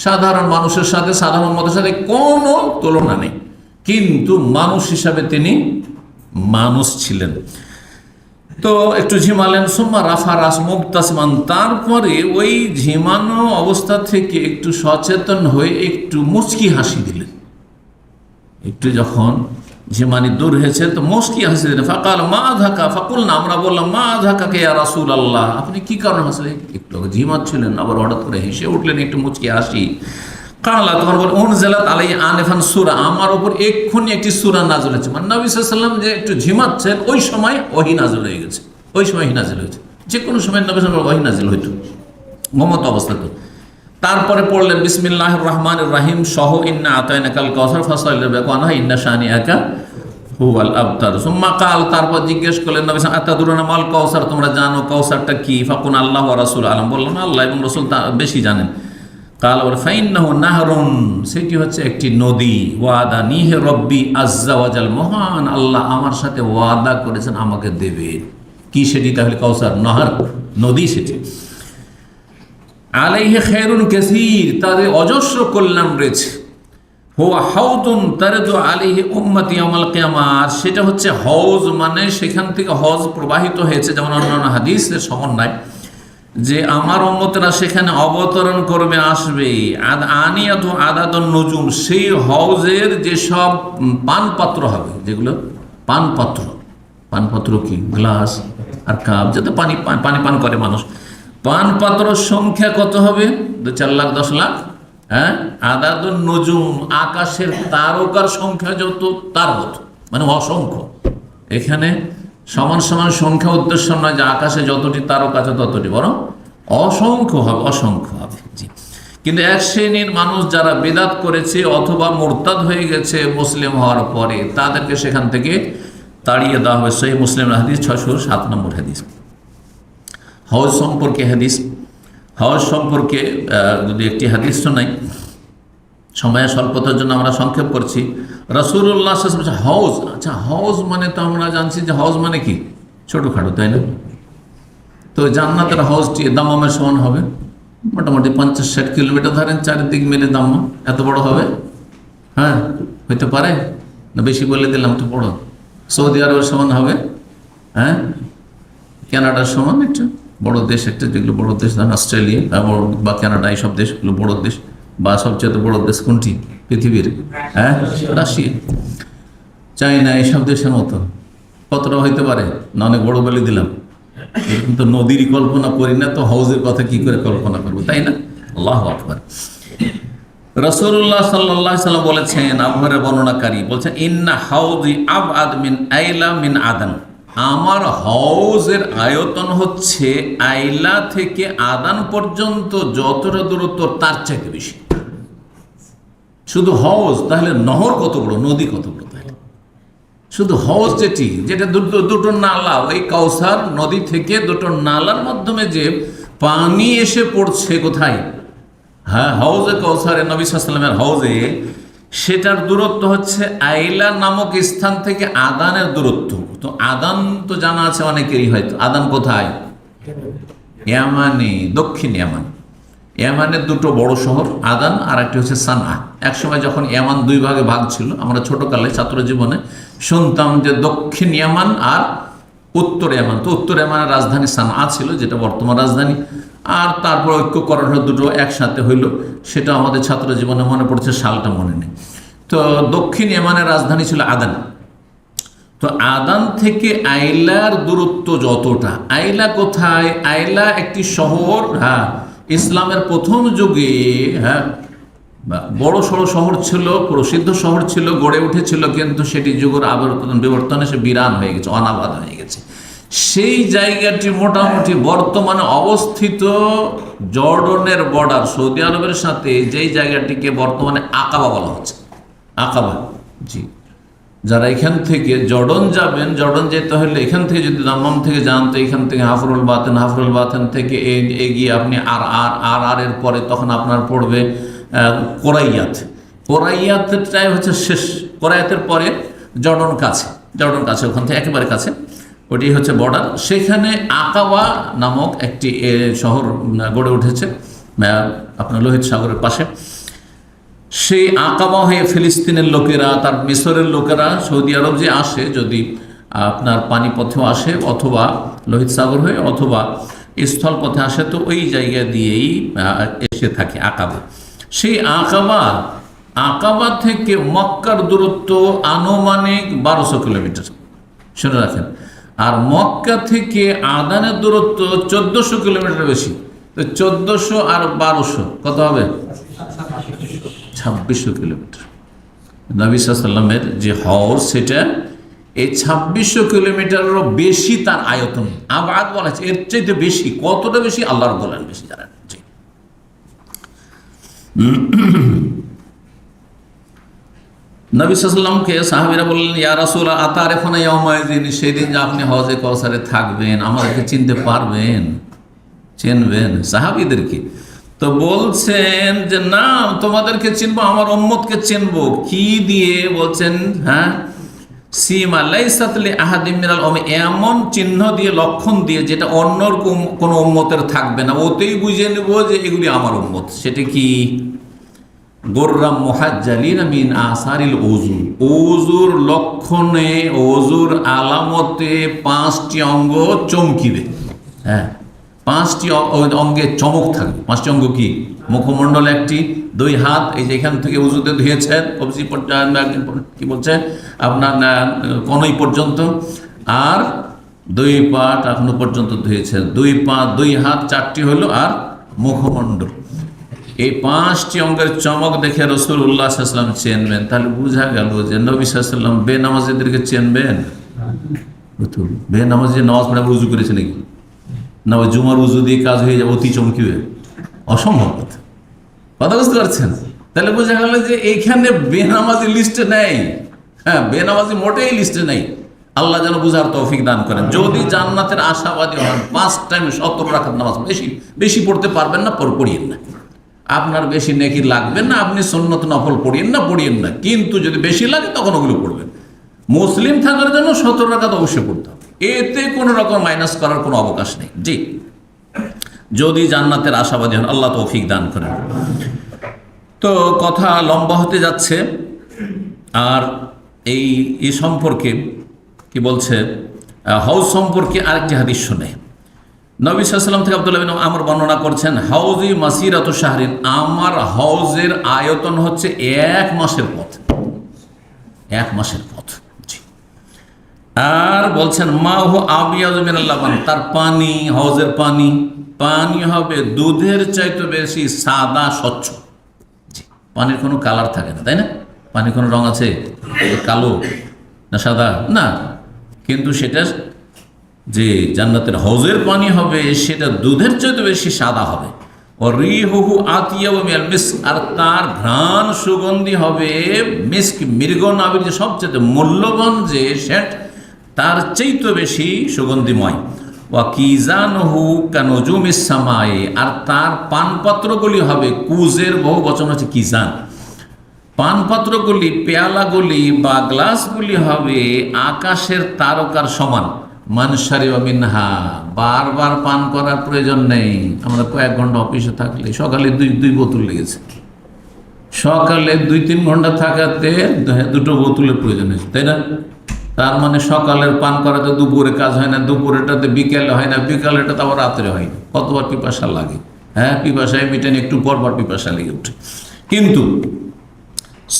সাধারণ মানুষের সাথে, সাধারণ মতের সাথে কোনো তুলনা নেই, কিন্তু মানুষ হিসাবে তিনি মানুষ ছিলেন। তো একটু ঝিমালেন, সুম্মা রাফা রাস মুবতাসিমান, তারপরে ওই ঝিমানো অবস্থা থেকে একটু সচেতন হয়ে একটু মুচকি হাসি দিলেন। একটু যখন ঝিমানি দূর হয়েছে তো মুচকি হাসি দিলেন। ফাকাল মা আযহাকা, ফাকুলনা, আমরা বললাম মা আযহাকাকে ইয়া রাসূলুল্লাহ, আপনি কি কারণে হাসলেন? একটু ঝিমাচ্ছিলেন, আবার হঠাৎ করে হেসে উঠলেন, একটু মুচকি হাসি। কালা, তখন বলে উনজিলাত আলাইহি আনিফান সূরা, আমার উপর এক্ষুনি একটি সূরা নাযিল হয়েছে। মানে নবী সাল্লাল্লাহু আলাইহি ওয়াসাল্লাম যে একটু ঝিমাচ্ছেন ওই সময় ওহী নাযিল হয়ে গেছে, ওই সময় ওহী নাযিল হয়েছে। যে কোনো সময় নবী সাল্লাল্লাহু আলাইহি ওয়াসাল্লাম ওহী নাযিল হইতো ঘুমন্ত অবস্থাতে। তারপরে পড়লেন বিসমিল্লাহির রহমানির রহিম সহ ইন্না আতাইনাকাল কাউসার ফাসাল্লি লিরাব্বিকা ওয়ানহার ইন্না শানিআকা হুয়াল আবতার। সুম্মা কাল, তারপর জিজ্ঞেস করলেন নবী সাল্লাল্লাহু আলাইহি ওয়াসাল্লাম আতাদুরুনা মাল কাউসার, তোমরা জানো কাউসারটা কি? ফাকুন আল্লাহু ওয়া রাসূলুহু আলাম, বললাম আল্লাহ এবং রাসূল তা বেশি জানেন। কাল ওর ফাইন্নাহু নাহরুন, সেটি হচ্ছে একটি নদী। ওয়াদা নিহে রব্বি আজ্জা ওয়াজাল, মহান আল্লাহ আমার সাথে ওয়াদা করেছেন আমাকে দেবেন। কি সেটি? তাহলে কাউসার নাহর, নদী সেটি। আলাইহি খায়রুন কাসীর, তাদের অজস্র কল্যাণ রয়েছে। হুয়া হাউদুন তারদু আলাইহি উম্মতি ইয়াউমাল কিয়ামাহ, সেটা হচ্ছে হওজ, মানে সেখান থেকে হজ প্রবাহিত হয়েছে, যেমন অন্যান্য হাদিসের সমন্বয় যে আমার উম্মতরা সেখানে অবতরণ করবে, আসবে। আনিয়াতু আদাদুন নুজুম, সেই হওজের যেসব পানপাত্র হবে, যেগুলো পানপাত্র কি গ্লাস আর কাপ, যাতে পানি পান করে মানুষ, পানপাত্র সংখ্যা কত হবে? 2-4 লাখ 10 লাখ। আদাদুন নুজুম, আকাশের তারকার সংখ্যা যত তার মতো, মানে অসংখ্য। এখানে সমান সমান সংখ্যা উদ্দেশ্য নয় যে আকাশে যতটি তারকা আছে ততটি, বরং অসংখ্য হবে। জি, কিন্তু এক শ্রেণীর মানুষ যারা বিদআত করেছে অথবা মুরতাদ হয়ে গেছে মুসলিম হওয়ার পরে, তাদেরকে সেখান থেকে তাড়িয়ে দেওয়া হবে। সহিহ মুসলিম হাদিস 607 নম্বর হাদিস। হজ সম্পর্কে যদি একটি হাদিস শোনাই, সময় স্বল্পতার জন্য আমরা সংক্ষেপ করছি। রাসূলুল্লাহ সাল্লাল্লাহু আলাইহি ওয়াসাল্লাম হজ, আচ্ছা হজ মানে তো আমরা জানছি যে হজ মানে কি ছোটোখাটো, তাই না? তো জান্নাতের হজটি দাম্মামের সমান হবে, মোটামুটি 50-60 কিলোমিটার ধরেন চারিদিক মিলে দাম্মা, এত বড় হবে? হইতে পারে না? বেশি বলে দিলাম তো বড়। সৌদি আরবের সমান হবে, কানাডার সমান, একটা বড় দেশ, একটা যেগুলো বড় দেশ, ধরেন অস্ট্রেলিয়া বা কানাডা, এইসব দেশগুলো বড় দেশ। বা সবচেয়ে বড় দেশ কোনটি পৃথিবীর? রাশিয়া, চায়না, এইসব দেশের মতো কতটা হইতে পারে না? অনেক বড় বলে দিলাম। এরকম তো নদীরই কল্পনা করি না, তো হাউজের কথা কি করে কল্পনা করবো, তাই না? আল্লাহু আকবার। রাসূলুল্লাহ সাল্লাল্লাহু আলাইহি ওয়াসাল্লাম বলেছেন, আবহাওয়ার বর্ণনাকারী বলছেন, ইন্না হাউজি আবআদ মিন আইলা মিন আদান, আমার হাউজের আয়তন হচ্ছে আইলা থেকে আদান পর্যন্ত যতটা দূরত্ব তার চাইতে বেশি। শুধু হাউজ, তাহলে নহর কত বড়, নদী কত বড়? তাহলে শুধু হজ যেটা দুটো নালা, ওই কাউসার নদী থেকে দুটো নালার মাধ্যমে যে পানি এসে পড়ছে কোথায়, হ্যাঁ হৌজে কাউসারে, নবী সাল্লাল্লাহু আলাইহি ওয়াসাল্লামের হৌজে, সেটার দূরত্ব হচ্ছে আইলা নামক স্থান থেকে আদানের দূরত্ব। তো আদান তো জানা আছে অনেকেরই, হয়তো আদান কোথায়, ইয়ামানে, দক্ষিণ ইয়ামান। ইয়ামানের দুটো বড় শহর আদান আর একটি হচ্ছে সানআ। একসময় যখন ইয়ামান দুই ভাগে ভাগ ছিল, আমরা ছোটকালে ছাত্র জীবনে শুনতাম যে দক্ষিণ ইয়ামান আর উত্তর ইয়ামান। তো উত্তর ইয়ামানের রাজধানী সানআ ছিল, যেটা বর্তমান রাজধানী, আর তারপর ঐক্যকরণ হয়ে দুটো একসাথে হইল, সেটা আমাদের ছাত্র জীবনে মনে পড়ছে, সালটা মনে নেই। তো দক্ষিণ ইয়ামানের রাজধানী ছিল আদান। তো আদান থেকে আইলার দূরত্ব যতটা, আইলা কোথায়, আইলা একটি শহর, হ্যাঁ ইসলামের প্রথম যুগে, হ্যাঁ বড় সড়ো শহর ছিল, প্রসিদ্ধ শহর ছিল, গড়ে উঠেছিল, কিন্তু সেটি যুগের বিবর্তনে সে বিরান হয়ে গেছে, অনাবাদ হয়ে গেছে। সেই জায়গাটি মোটামুটি বর্তমানে অবস্থিত জর্ডনের বর্ডার, সৌদি আরবের সাথে, যেই জায়গাটিকে বর্তমানে আকাবা বলা হচ্ছে, আকাবা। জি, যারা এখান থেকে জর্ডন যাবেন, জর্ডন যেতে হলে এখান থেকে যদি দাম্মাম থেকে যান, তো এখান থেকে হাফরুল বাতেন থেকে এগিয়ে আপনি আর এর পরে তখন আপনার পড়বে কোরাইয়াতটাই হচ্ছে শেষ, কোরাইয়াতের পরে জর্ডন কাছে, ওখান থেকে একেবারে কাছে, ওটি হচ্ছে বর্ডার। সেখানে আকাবা নামক একটি শহর গড়ে উঠেছে আপনার লোহিত সাগরের পাশে। সেই আকাবা হয়ে ফিলিস্তিনের লোকেরা, তার মিশরের লোকেরা সৌদি আরব যে আসে, যদি আপনার পানিপথেও আসে অথবা লোহিত সাগর হয়ে অথবা স্থলপথে আসে, তো ওই জায়গা দিয়েই এসে থাকে আকাবা। সেই আকাবা থেকে মক্কার দূরত্ব আনুমানিক 1200 কিলোমিটার, শুনে রাখেন। আর মক্কা থেকে আদানের দূরত্ব 1400 কিলোমিটার বেশি। তো 1400 আর 1200 কত হবে? 2600 কিলোমিটার। নবী সাল্লাল্লাহু আলাইহি ওয়াসাল্লামের যে হজ, সেটা এই 2600 কিলোমিটারেরও বেশি তার আয়তন। আবাদ বলা হচ্ছে, এর চাইতে বেশি। কতটা বেশি আল্লাহর বলেন বেশি জানেন। নবী সাল্লাল্লাহু আলাইহি ওয়াসাল্লামকে সাহাবীরা বললেন, ইয়া রাসূলুল্লাহ আতারিফুনা ইয়াওমাইযিন, সেদিন যে আপনি হজে কাউসারে থাকবেন, আমাদেরকে চিনতে পারবেন, চিনবেন সাহাবীদেরকে? তো বলছেন যে না, তোমাদেরকে চিনবো, আমার উম্মতকে চিনবো। কি দিয়ে বলছেন? হ্যাঁ, সীমা লাইসাত লি আহাদিম মিনাল উম্মাহ, এমন চিহ্ন দিয়ে, লক্ষণ দিয়ে, যেটা অন্যর কোনো উম্মতের থাকবে না, ওতেই বুঝে নেব যে এগুলি আমার উম্মত। সেটা কি? গোর্রাম মুহাজ্জালিনা মিন আসারিল ওযু, ওযুর লক্ষণে, ওযুর আলামতে 5টি অঙ্গ চমকিবে। হ্যাঁ, 5টি অঙ্গে চমক থাকবে। 5টি অঙ্গ কি? মুখমণ্ডল একটি, 2 হাত, এই যে এখান থেকে উজুতে ধুয়েছেন, কবজি পর্যন্ত, কি বলছে আপনার কনই পর্যন্ত, আর 2 পা এখনো পর্যন্ত ধুয়েছেন, 2 পা 2 হাত 4টি হলো, আর মুখমণ্ডল। এই 5টি অঙ্গের চমক দেখে রাসূলুল্লাহ সাল্লাল্লাহু আলাইহি ওয়াসাল্লাম চিনবেন। তাহলে বোঝা গেল যে নবী সাল্লাল্লাহু আলাইহি ওয়াসাল্লাম বেনামাজিদেরকে চিনবেন? বেনামাজি নামাজ পড়ে উজু করেছে নাকি? না, ওই জুমার উজু দিয়ে কাজ হয়ে যাবে, অতি চমকিবে? অসম্ভব কথা। কথা বুঝতে পারছেন? তাহলে বোঝা গেল যে এইখানে বেনামাজি লিস্টে নেই। হ্যাঁ, বেনামাজি মোটেই লিস্টে নেই। আল্লাহ যেন বুঝার তৌফিক দান করেন। যদি জান্নাতের আশাবাদী হন, 5 টাইম 70 রাকাত নামাজ, বেশি পড়তে পারবেন না, পড়িয়েন না। আপনার বেশি নেকি লাগবে না, আপনি সুন্নত নফল পড়িয়েন না, কিন্তু যদি বেশি লাগে তখন ওগুলো পড়বেন। মুসলিম থাকার জন্য 70 রাকাত অবশ্যই পড়তে হবে, এতে কোনো রকম মাইনাস করার কোনো অবকাশ নেই। জি, যদি জান্নাতের আশাবাদী হন, আল্লাহ তৌফিক দান করেন। তো কথা লম্বা হতে যাচ্ছে। আর এই সম্পর্কে কি বলছে, হজ সম্পর্কে আরেকটি হাদিস শুনে নবী সাল্লাল্লাহু আলাইহি ওয়াসাল্লাম থেকে আব্দুল্লাহ বিন আমর বর্ণনা করছেন, হাউজি মাসিরাতু শাহরিন, আমার হজের আয়তন হচ্ছে 1 মাসের পথ। 1 মাসের পথ। আর বলছেন মাহু আবিয়াযু মিনাল লাবান, তার পানি, হজের পানি হবে দুধের চাইতে বেশি সাদা, স্বচ্ছ। পানির কোনো কালার থাকে না, তাই না? পানির কোনো রং আছে? কালো না সাদা? না, কিন্তু সেটা যে জান্নাতের হজের পানি হবে, সেটা দুধের চাইতে বেশি সাদা হবে। রিহুহু আতিয়াউ মিনাল মিস্ক, আর তার ঘ্রাণ সুগন্ধি হবে মিস্ক, মৃগনাভির যে সবচেয়ে মূল্যবান যে সেন্ট তার চাইতে বেশি সুগন্ধিময়। ওয়া কিজানহু কানুজুমিস সামাই, আর তার পানপাত্রগুলি হবে, কুজের বহু বচন হচ্ছে কিজান, পানপাত্রগুলি, পেয়ালাগুলি বা গ্লাসগুলি হবে আকাশের তারকার সমান। মানসারি ও মিনহা, বারবার পান করার প্রয়োজন নেই। আমরা কয়েক ঘন্টা অফিসে থাকলে সকালে দুই বোতল লেগেছে, সকালে 2-3 ঘন্টা থাকাতে 2 বোতলের প্রয়োজন হয়েছে, তাই না? তার মানে সকালের পান করাতে দুপুরে কাজ হয় না, দুপুরেটাতে বিকেলে হয় না, বিকালেটাতে আবার রাত্রে হয় না। কতবার পিপাসা লাগে, হ্যাঁ, পিপাসায় মিটেন, একটু পরপর পিপাসা লেগে ওঠে। কিন্তু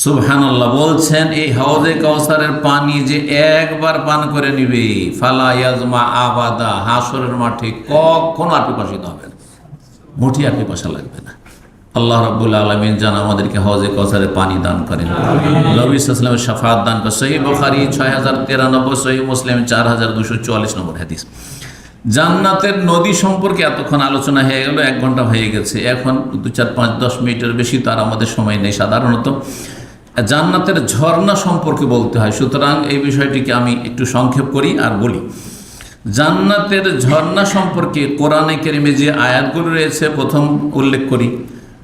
সুবহানাল্লাহ বলছেন, এই হাউজে কাউসারের পানি যে একবার পান করে নিবে, ফালা ইয়াজমা আবাদা, হাসরের মাঠে কখনো আর পিপাসিত হবে না, মুঠি আর পিপাসা লাগবে না। আল্লাহ রাব্বুল আলামিন যেন আমাদেরকে হাউজে কাউসারের পানি দান করেন, নবী সাল্লাল্লাহু আলাইহি ওয়াসাল্লামের শাফাআত দান করেন। সহিহ বুখারী 6093, সহিহ মুসলিম 4244 নম্বর হাদিস। জান্নাতের নদী সম্পর্কে এতক্ষণ আলোচনা হয়ে গেল, 1 ঘন্টা হয়ে গেছে। এখন 2-4-5-10 মিনিটের বেশি তার আমাদের সময় নেই। সাধারণত জান্নাতের ঝর্ণা সম্পর্কে বলতে হয়, সুতরাং এই বিষয়টিকে আমি একটু সংক্ষেপ করি আর বলি। জান্নাতের ঝর্ণা সম্পর্কে কোরআনে কারিমে যে আয়াতগুলো রয়েছে প্রথম উল্লেখ করি।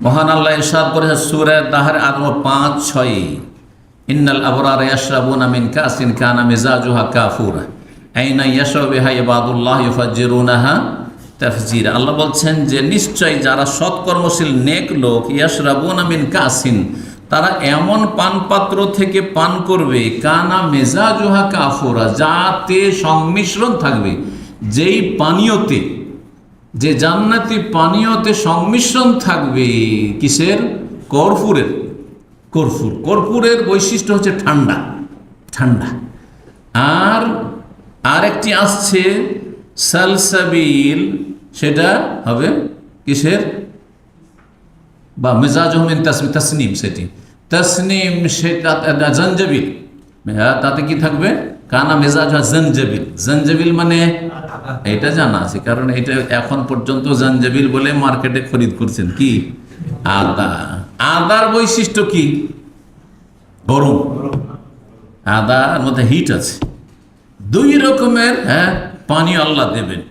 মহান আল্লাহ ইরশাদ করেছেন সূরা তাহার আয়াত 5-6, ইন্নাল আবরারা ইয়াশরাবুনা মিন কাসিন কানা মিজাজুহা কাফুরা আইনা ইয়াশরাবু বিহা ইবাদুল্লাহ ইউফাজ্জিরুনাহা তাফজিরা। আল্লাহ বলছেন যে নিশ্চয় যারা সৎকর্মশীল নেক লোক, ইয়াশরাবুনা মিন কাসিন, তারা এমন পানপাত্র থেকে পান করবে, কানা মেজাজুহা কাফুরা, যাতে সংমিশ্রণ থাকবে, যেই পানীয়তে, যে জান্নাতি পানীয়তে সংমিশ্রণ থাকবে কিসের? কর্পূরের। কর্পূরের বৈশিষ্ট্য হচ্ছে ঠান্ডা ঠান্ডা। আর একটি আসছে সালসাবিল, সেটা হবে কিসের? বা মেজাজুহু মিন তাসনিম, সেটি তাসনিম, সেটা জঞ্জাবিল, তাতে কি থাকবে? কানা মেজাজুহা জঞ্জাবিল। জঞ্জাবিল মানে এটা জানা আছে, কারণ এটা এখন পর্যন্ত জঞ্জাবিল বলে মার্কেটে খরিদ করছেন। কি? আদা। আদার বৈশিষ্ট্য কি? গরম। আদার মধ্যে হিট আছে। 2 রকমের পানীয় আল্লাহ দেবেন।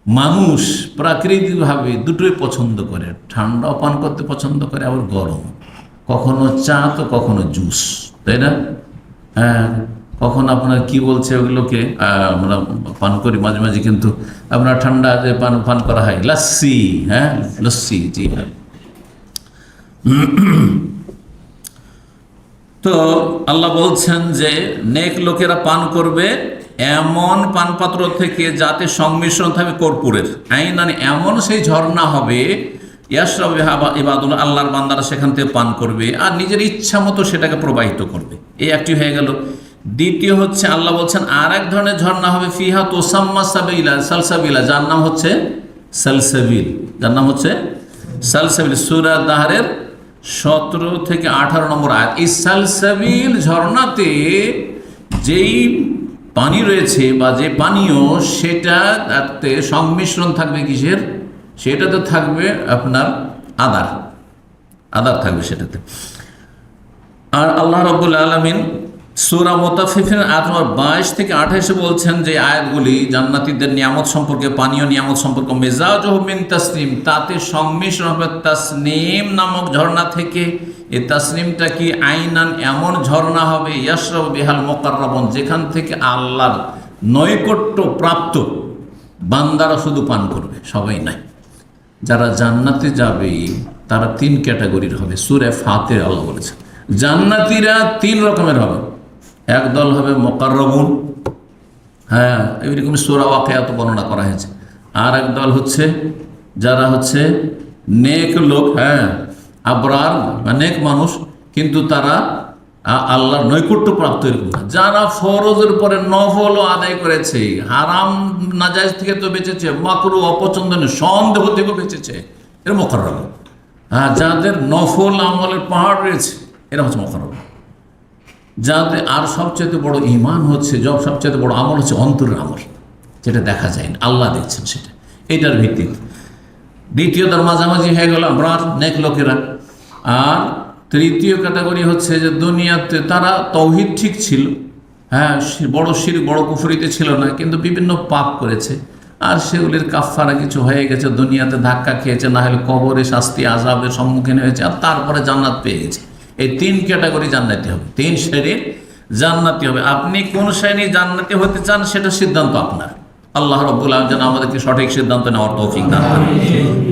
মানুষ প্রাকৃতিকভাবে দুটোই পছন্দ করে, ঠান্ডাও পান করতে পছন্দ করে, আবার গরম, কখনো চা তো কখনো জুস, তাই না? হ্যাঁ, কখন আপনার কি বলছে ওগুলোকে আমরা পান করি মাঝে মাঝে, কিন্তু আপনার ঠান্ডা যে পান করা হয় লস্যি। হ্যাঁ, লস্যি, জি হ্যাঁ। তো আল্লাহ বলছেন যে নেক লোকেরা পান করবে এমন পানপাত্র থেকে যাতে সংমিশ্রণ থাকবে কর্পূরের। আইনানি, এমন সেই ঝর্ণা হবে, ইয়াশরাবু বিহা ইবাদুল্লাহ, আল্লাহর বান্দারা সেখান থেকে পান করবে আর নিজের ইচ্ছা মতো সেটাকে প্রবাহিত করবে। এই একটি হয়ে গেল। দ্বিতীয় হচ্ছে আল্লাহ বলছেন আর এক ধরনের ঝর্ণা হবে, ফিহা তুসাম্মা সালসাবিলা, যার নাম হচ্ছে সালসাবিল, যার নাম হচ্ছে সালসাবিল। সূরা দাহরের 17 থেকে 18 নম্বর আয়াত। এই সালসাবিল ঝর্ণাতে যেই পানি রয়েছে বা যে পানীয়, সেটাতে সংমিশ্রণ থাকবে কিসের? সেটাতে থাকবে আপনার আদার থাকবে সেটাতে। আর আল্লাহ রাব্বুল আলামিন সূরা মুতাফফিফিন আয়াত নম্বর 22 থেকে 28 বলছেন যে আয়াতগুলি জান্নাতীদের নিয়ামত সম্পর্কে, পানীয় নিয়ামত সম্পর্কে। মেজাজুহু মিন তাসনিম, তাতে সংমিশ্রণ হবে তাসনিম নামক ঝর্ণা থেকে। এই তাসনিমটা কি? আইনান, এমন ঝর্ণা হবে, ইয়াশরাবু বিহাল মুকাররাবুন, যেখান থেকে আল্লাহর নৈকট্য প্রাপ্ত বান্দারা শুধু পান করবে, সবাই নাই। যারা জান্নাতে যাবে তারা 3 ক্যাটাগরির হবে। সূরা ফাতির আল্লাহ বলেছেন জান্নাতীরা 3 রকমের হবে। এক দল হবে মুকাররাবুন, হ্যাঁ, এরকম সূরা ওয়াকিয়াত বর্ণনা করা হয়েছে। আর এক দল হচ্ছে যারা হচ্ছে নেক লোক, হ্যাঁ, আবরার, নেক মানুষ, কিন্তু তারা আল্লাহর নৈকট্য প্রাপ্ত। এরকম যারা ফরজের পরে নফলও আদায় করেছে, হারাম নাজায়েজ থেকে তো বেঁচেছে, মাকরুহ অপছন্দনীয় সন্দেহ থেকে বেঁচেছে, এরা মুকাররাবুন। হ্যাঁ, যাদের নফল আমলের পাহাড় রয়েছে, এরা হচ্ছে মুকাররাবুন। যাদের আর সবচেয়ে বড় ঈমান হচ্ছে, সবচেয়ে বড় আমল হচ্ছে অন্তরের আমল, যেটা দেখা যায় না, আল্লাহ দেখছেন সেটা, এটার ভিত্তিতে। দ্বিতীয়টার মাঝামাঝি হয়ে গেল আবরার নেক লোকেরা। আর তৃতীয় ক্যাটাগরি হচ্ছে যে দুনিয়াতে তারা তৌহিদ ঠিক ছিল, হ্যাঁ, বড় শিরক বড় কুফরিতে ছিল না, কিন্তু বিভিন্ন পাপ করেছে আর সেগুলির কাফারা কিছু হয়ে গেছে, দুনিয়াতে ধাক্কা খেয়েছে, না হলে কবরে শাস্তি আযাবের সম্মুখীন হয়েছে, আর তারপরে জান্নাত পেয়ে গেছে। এই তিন ক্যাটাগরি জান্নাতি হবে, তিন শ্রেণীর জান্নাতি হবে। আপনি কোন শ্রেণী জান্নাতি হতে চান সেটা সিদ্ধান্ত আপনার। আল্লাহ রাব্বুল আলামিন যেন আমাদেরকে সঠিক সিদ্ধান্ত নেওয়ার তৌফিক দান করেন,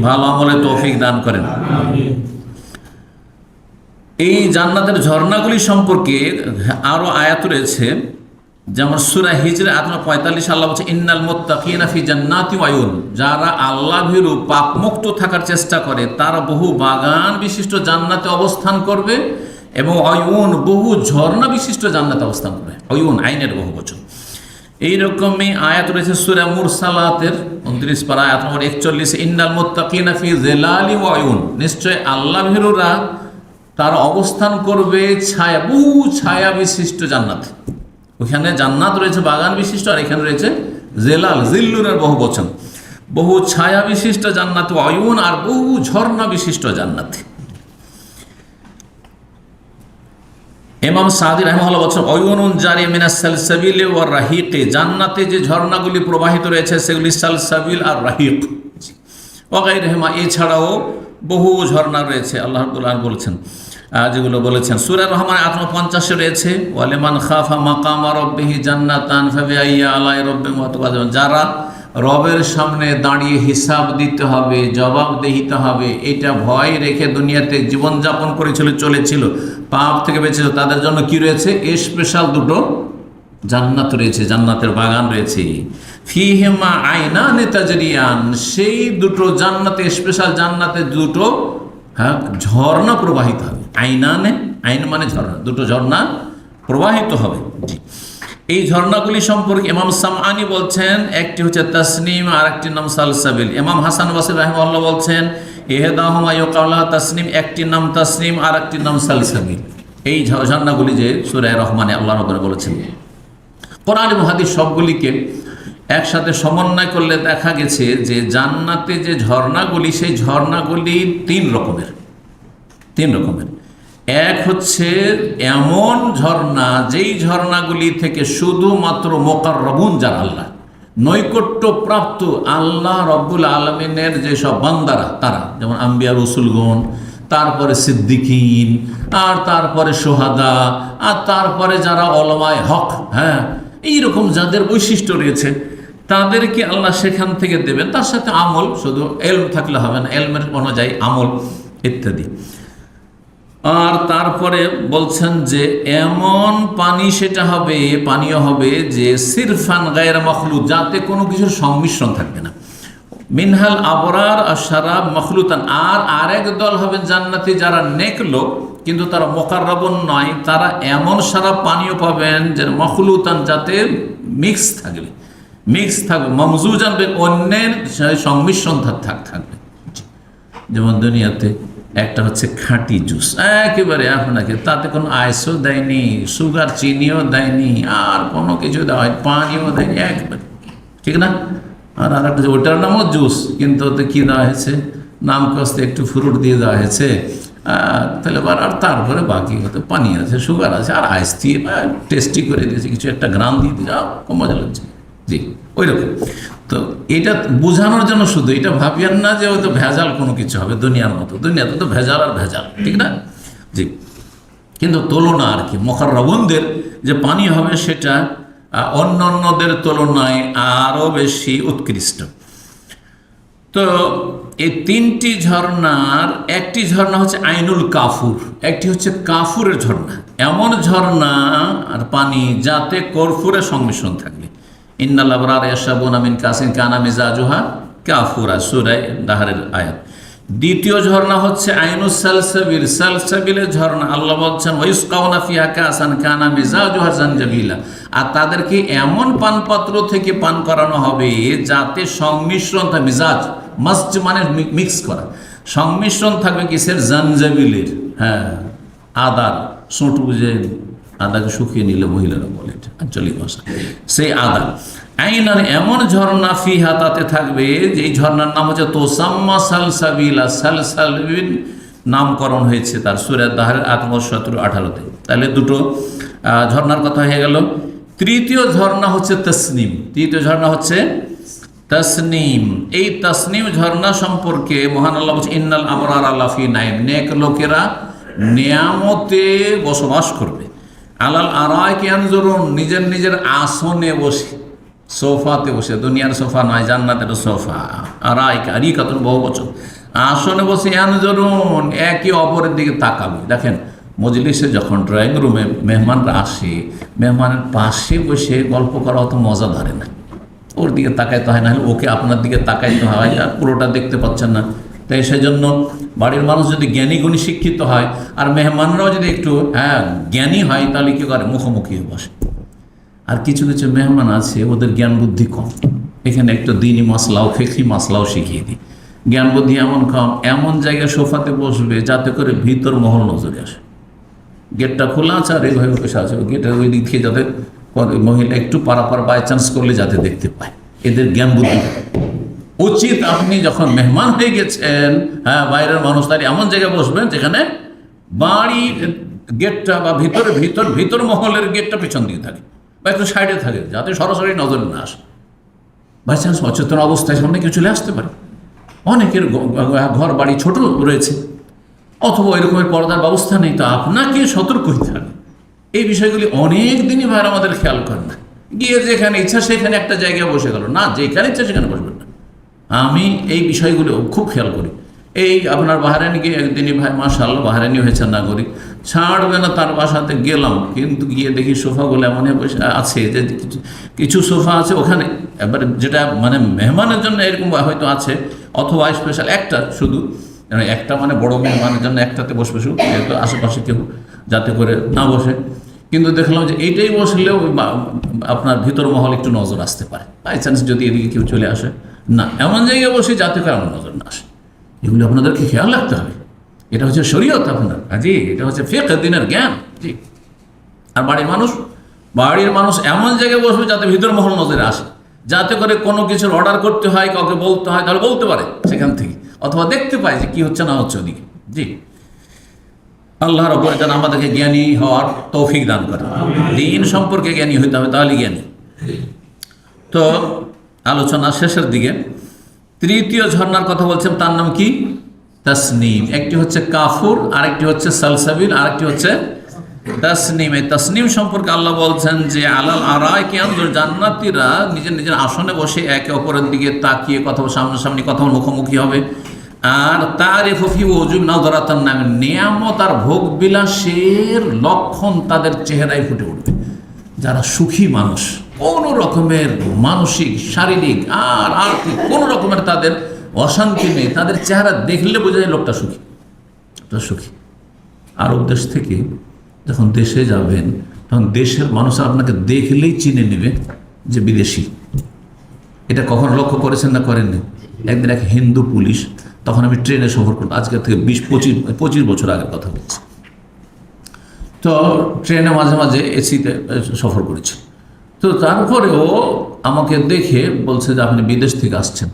ভালো আমলের তৌফিক দান করেন। এই জান্নাতের ঝর্ণাগুলি সম্পর্কে আরো আয়াত রয়েছে, যেমন সূরা হিজর আয়াত 45 আল্লাহ বলছে ইন্নাল মুত্তাকিনা ফি জান্নাতি ওয়া আয়ুন, যারা আল্লাহ ভীরু পাপমুক্ত থাকার চেষ্টা করে তারা বহু বাগান বিশিষ্ট জান্নাতে অবস্থান করবে, এবং আয়ুন বহু ঝর্ণা বিশিষ্ট জান্নাতে অবস্থান করবে। আয়ুন আইনের বহু বচন। এইরকমই আয়াত রয়েছে সূরা মুরসালাতের 29 পারা আয়াত নম্বর 41, ইন্নাল মুত্তাকিনা ফি যিলালি ওয়া আয়ুন, নিশ্চয় আল্লাহ ভীরুরা তারা অবস্থান করবে ছায়া, বহু ছায়া বিশিষ্ট জান্নাতে। ওখানে জান্নাত রয়েছে বাগান বিশিষ্ট, আর এখানে রয়েছে জেলাল, জিল্লুনের বহু বচন, বহু ছায়া বিশিষ্ট জান্নাত, আয়ুন আর বহু ঝর্ণা বিশিষ্ট জান্নাতে। ইমাম সাদি রাহিমাহুল্লাহ বলছেন আয়ুনুন জারি মিনাস সালসাবিল ওয়ার রাহিক, জান্নাতে যে ঝর্ণাগুলি প্রবাহিত রয়েছে সেগুলি সালসাবিল আর রাহিক ওয়া গায়রিহিমা, এছাড়াও বহু ঝর্ণা রয়েছে। আল্লাহ রাব্বুল আলামিন বলেছেন, যেগুলো বলেছেন সূরা রহমান 50 রয়েছে ওয়ালিমান খাফা মাকামা রাব্বিহি জান্নাতান ফাবিআইয়ি আলাই রাব্বিকুম তুকাযিবান, যারা রবের সামনে দাঁড়িয়ে হিসাব দিতে হবে, জবাবদিহিতে হবে, এটা ভয় রেখে দুনিয়াতে জীবনযাপন করেছিল, চলেছিল, পাপ থেকে বেঁচেছিল, তাদের জন্য কি রয়েছে? স্পেশাল দুটো জান্নাত রয়েছে, জান্নাতের বাগান রয়েছে। ফিহিমা আইনানি তাজরিয়ান, সেই দুটো জান্নাতে, স্পেশাল জান্নাতে দুটো ঝর্ণা প্রবাহিত হবে। আইনানে, আইন মানে ঝর্ণা, দুটো ঝর্ণা প্রবাহিত হবে। এই ঝর্ণাগুলি সম্পর্কে ইমাম সামআনি বলছেন একটি হচ্ছে তাসনিম আর একটির নাম সালসাবিল। ইমাম হাসান বসরি রাহিমাহুল্লাহ বলছেন ইহদাহুমা ইউকালু তাসনিম, একটির নাম তাসনিম আর একটির নাম সালসাবিল। এই ঝর্ণাগুলি যে সূরা রহমানে আল্লাহ রাব্বুল বলেছেন, কোরআন এবং হাদিস সবগুলিকে একসাথে সমন্বয় করলে দেখা গেছে যে জান্নাতে যে ঝর্ণাগুলি, সেই ঝর্ণাগুলি তিন রকমের। এক হচ্ছে এমন ঝর্ণা যেই ঝর্ণাগুলি থেকে শুধুমাত্র মুকাররাবুন, যারা আল্লাহ নৈকট্য প্রাপ্ত, আল্লাহ রাব্বুল আলামিনের যেসব বান্দারা, তারা যেমন আম্বিয়া রসুলগণ, তারপরে সিদ্দিকিন, আর তারপরে সোহাদা, আর তারপরে যারা ওলামায়ে হক, হ্যাঁ, এইরকম যাদের বৈশিষ্ট্য রয়েছে তাদেরকে আল্লাহ সেখান থেকে দেবেন। তার সাথে আমল, শুধু এলম থাকলে হবে না, এলমের অনুযায়ী আমল ইত্যাদি। আর তারপরে বলছেন যে এমন পানি সেটা হবে, পানীয় হবে যে সিরফান গায়রা মখলুত, যাতে কোনো কিছুর সংমিশ্রণ থাকবে না। মিনহাল আবরার আর শারাব মখলুতান, আর আরেক দল হবেন জান্নাতি যারা নেক লোক কিন্তু তারা মুকাররাবুন নয়, তারা এমন শারাব পানীয় পাবেন যে মখলুতান, যাতে মিক্স থাকবে, মমজুজান, অন্যের সংমিশ্রণ থাকবে। যেমন দুনিয়াতে একটা হচ্ছে খাঁটি জুস, একেবারে আপনাকে, তাতে কোনো আইসও দেয়নি, সুগার চিনিও দেয়নি, আর কোনো কিছু দেওয়া হয়, পানিও দেয়নি, একবারে, ঠিক না? আর একটা ওটার নামও জুস, কিন্তু ওতে কী দেওয়া হয়েছে? নাম কস্তে একটু ফ্রুট দিয়ে দেওয়া হয়েছে, তাহলে আর তারপরে বাকি হতে পানি আছে, সুগার আছে, আর আইস দিয়ে টেস্টি করে দিয়েছে, কিছু একটা গ্রাম দিয়ে দিয়ে যাও, খুব মজা লাগছে। জি, ওই রকম। তো এটা বোঝানোর জন্য শুধু এটা ভাবিয়েন না যে হয়তো ভেজাল কোনো কিছু হবে দুনিয়ার মতো, দুনিয়াতে তো ভেজাল আর ভেজাল, ঠিক না? জি, কিন্তু তুলনা আর কি, মুকাররাবুনদের যে পানি হবে সেটা অন্যান্যদের তুলনায় আরও বেশি উৎকৃষ্ট। তো এই তিনটি ঝর্ণার একটি ঝর্ণা হচ্ছে আইনুল কাফুর, একটি হচ্ছে কাফুরের ঝর্ণা, এমন ঝর্ণা আর পানি যাতে কর্পূরের সংমিশ্রণ থাকবে। ইন্নাল আবরার ইয়াশরাবুনা মিন কাসিন কানা মিজাজুহা কাফুরা, সূরা দাহরের আয়াত। দ্বিতীয় ঝর্ণা হচ্ছে আইনুস সালসাবিল, সালসাবিলের ঝর্ণা। আল্লাহ বলছেন ওয়াইসকাউনা ফিহা কাসান কানা মিজাজুহা জানজাবিলা, আর তাদেরকে এমন পানপাত্র থেকে পান করানো হবে যাতে সংমিশ্রণ থাকে, মিজাজ, মাস্ট মানে মিক্স করা, সংমিশ্রণ থাকবে কিসের? জানজাবিলের, হ্যাঁ, আদার, ছোট যে আদাকে শুকিয়ে নিলে মহিলারা বলে, এটা আঞ্চলিক ভাষা। সেই আদা আইনার এমন ঝর্ণা ফিহা, তাতে থাকবে, যে এই ঝর্ণার নাম হচ্ছে তোসাম্মা সালসাবিলা। সালসাবিল নামকরণ হয়েছে তার সূরা দাহরের 17-18-তে। তাহলে দুটো ঝর্ণার কথা হয়ে গেল। তৃতীয় ঝর্ণা হচ্ছে তসনিম। তৃতীয় ঝর্ণা হচ্ছে তসনিম। এই তসনিম ঝর্ণা সম্পর্কে মহান আল্লাহ বলছে, ইন্নাল আবরার লাফি নাইম, নেক লোকেরা নিয়ামতে বসবাস করবে। আলাল আরাইকি ইয়ানজুরুন, নিজের নিজের আসনে বসে, সোফাতে বসে, দুনিয়ার সোফা নয়, জান্নাতের সোফা। আরাইকা, আরিকাতুন বহু বচন, আসনে বসে ইয়ানজুরুন, একে অপরের দিকে তাকাবে। দেখেন মজলিসে যখন ড্রয়িং রুমে মেহমানরা আসে, মেহমানের পাশে বসে গল্প করা অত মজা ধরে না, ওর দিকে তাকাইতে হয়, না হলে ওকে আপনার দিকে তাকাইতে হয়, আর পুরোটা দেখতে পাচ্ছেন না। তাই সেজন্য বাড়ির মানুষ যদি জ্ঞানী গুণী শিক্ষিত হয়, আর মেহমানরাও যদি একটু জ্ঞানী হয়, তাহলে কী করে, মুখোমুখি বসে। আর কিছু কিছু মেহমান আছে, ওদের জ্ঞান বুদ্ধি কম, এখানে একটু দিনই মাসলাও, ফিকহি মাসলাও শিখিয়ে দিই। জ্ঞান বুদ্ধি এমন কম, এমন জায়গায় সোফাতে বসবে যাতে করে ভিতর মহল নজরে আসে। গেটটা খোলা আছে আর এইভাবে বসে আছে, গেটের ওই দিক থেকে যাতে মহিলা একটু পারাপার বাই চান্স করলে যাতে দেখতে পায়। এদের জ্ঞান বুদ্ধি উচিত। আপনি যখন মেহমান হয়ে গেছেন, বাইরের মানুষ, তাই এমন জায়গায় বসবেন যেখানে বাড়ির গেটটা বা ভিতর মহলের গেটটা পেছন দিকে থাকে বা একটু সাইডে থাকে, যাতে সরাসরি নজরে না আসে। বাই চান্স অচেতন অবস্থায় সামনে কেউ চলে আসতে পারে। অনেকের ঘর বাড়ি ছোট রয়েছে, অথবা এরকমের পর্দার ব্যবস্থা নেই, তো আপনাকে সতর্ক হতে হবে। এই বিষয়গুলি অনেক দিনই ভাইয়ের আমাদের খেয়াল করেন না। গিয়ে যেখানে ইচ্ছা সেখানে একটা জায়গায় বসে গেল না, যেখানে ইচ্ছা সেখানে বসবেন না। আমি এই বিষয়গুলো খুব খেয়াল করি। এই আপনার বাহারানি গিয়ে একদিনই ভাই মাশাআল্লাহ বাহারানি হয়েছে নাগরিক, ছাড়বে না, তার বাসাতে গেলাম, কিন্তু গিয়ে দেখি সোফাগুলো এমন বসে আছে যে কিছু সোফা আছে ওখানে, এবার যেটা মানে মেহমানের জন্য এরকম হয়তো আছে, অথবা স্পেশাল একটা শুধু, একটা মানে বড় মেহমানের জন্য একটাতে বসবে শুধু, যেহেতু আশেপাশে কেউ যাতে করে না বসে। কিন্তু দেখলাম যে এইটাই বসলেও আপনার ভিতর মহল একটু নজর আসতে পারে, বাই চান্স যদি এদিকে কেউ চলে আসে। না, এমন জায়গায় বসে যাতে করে আমার নজর না আসে। এগুলো আপনাদেরকে খেয়াল রাখতে হবে। এটা হচ্ছে শরীয়ত আপনার, জি, এটা হচ্ছে ফিকহ, দিনের জ্ঞান, জি। আর বাড়ির মানুষ এমন জায়গায় বসবে যাতে ভিতর মহল নজরে আসে, যাতে করে কোনো কিছুর অর্ডার করতে হয়, কাউকে বলতে হয়, তাহলে বলতে পারে সেখান থেকে, অথবা দেখতে পায় যে কী হচ্ছে না হচ্ছে ওদিকে, জি। আল্লাহর ওপরে যেন আমাদেরকে জ্ঞানী হওয়ার তৌফিক দান করে। দিন সম্পর্কে জ্ঞানী হইতে হবে, তাহলে জ্ঞানী। তো আলোচনা শেষের দিকে তৃতীয় ঝর্ণার কথা বলছেন, তার নাম কি? তসনিম। একটি হচ্ছে কাফুর, আরেকটি হচ্ছে সালসাবিল, আরেকটি হচ্ছে তসনিম। এই তসনিম সম্পর্কে আল্লাহ বলছেন যে আলাল আরাইকি ইয়ানজুর, জান্নাতীরা নিজের নিজের আসনে বসে একে অপরের দিকে তাকিয়ে কথা, সামনাসামনি কথা, মুখোমুখি হবে। আর তারিফু ফি ওজুম নাযরাতান নাম, নিয়ামত আর ভোগ বিলাসের লক্ষণ তাদের চেহারায় ফুটে উঠবে। যারা সুখী মানুষ, কোনো রকমের মানসিক, শারীরিক আর আর্থিক কোনো রকমের তাদের অশান্তি নেই, তাদের চেহারা দেখলে বোঝা যায় লোকটা সুখী, সুখী। আরব দেশ থেকে যখন দেশে যাবেন, তখন দেশের মানুষ আপনাকে দেখলেই চিনে নেবে যে বিদেশি। এটা কখন লক্ষ্য করেছেন না করেননি? একদিন এক হিন্দু পুলিশ, তখন আমি ট্রেনে সফর করতাম, আজকের থেকে 20-25 বছর আগের কথা বলছি। তো ট্রেনে মাঝে মাঝে এসিতে সফর করেছি। তো তারপরেও আমাকে দেখে বলছে যে আপনি বিদেশ থেকে আসছেন।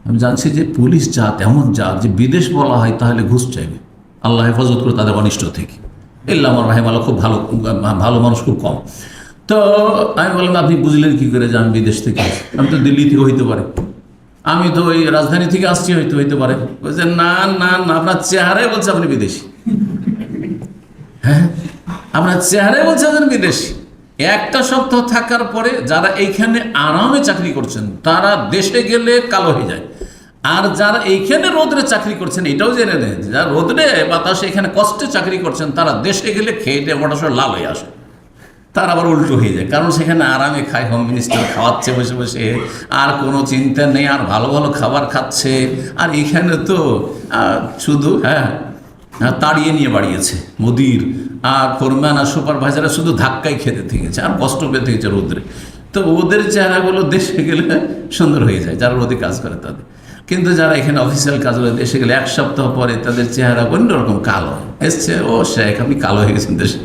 আমি জানছি যে পুলিশ জাত এমন জাত যে বিদেশ বলা হয় তাহলে ঘুষ চাইবে। আল্লাহ হেফাজত করে তাদের অনিষ্ট থেকে। আমার রাহিমাল্লাহ খুব ভালো মানুষ খুব কম। তো আমি বললাম আপনি বুঝলেন কী করে যে আমি বিদেশ থেকে আসছি? আমি তো দিল্লি থেকে হইতে পারে, আমি তো ওই রাজধানী থেকে আসছি, হইতে পারে। বলছে না না না, আপনার চেহারাই বলছে আপনি বিদেশি। হ্যাঁ, আপনার চেহারাই বলছে আপনি বিদেশি। একটা সপ্তাহ থাকার পরে যারা এইখানে আরামে চাকরি করছেন তারা দেশে গেলে কালো হয়ে যায়, আর যারা এইখানে রোদরে চাকরি করছেন এটাও জেনে নেন, যারা রোদরে বাতাসে এখানে কষ্টে চাকরি করছেন তারা দেশে গেলে খেয়ে দিয়ে মোটা সোটা লাল হয়ে আসে। তার আবার উল্টো হয়ে যায়, কারণ সেখানে আরামে খায়, হোম মিনিস্টার খাওয়াচ্ছে বসে বসে, আর কোনো চিন্তা নেই, আর ভালো ভালো খাবার খাচ্ছে। আর এখানে তো শুধু তাড়িয়ে নিয়ে বাড়িয়েছে মুদির আর ফোরম্যান আর সুপারভাইজাররা, শুধু ধাক্কাই খেতে থেকেছে আর কষ্ট পেয়ে থেকেছে রোদ্রে। তো ওদের চেহারাগুলো দেশে গেলে সুন্দর হয়ে যায়, যারা রোদে কাজ করে তাদের। কিন্তু যারা এখানে অফিসিয়াল কাজগুলো দেশে গেলে 1 সপ্তাহ পরে তাদের চেহারা অন্যরকম কালো এসছে। ও শেখ আপনি কালো হয়ে গেছেন দেশে,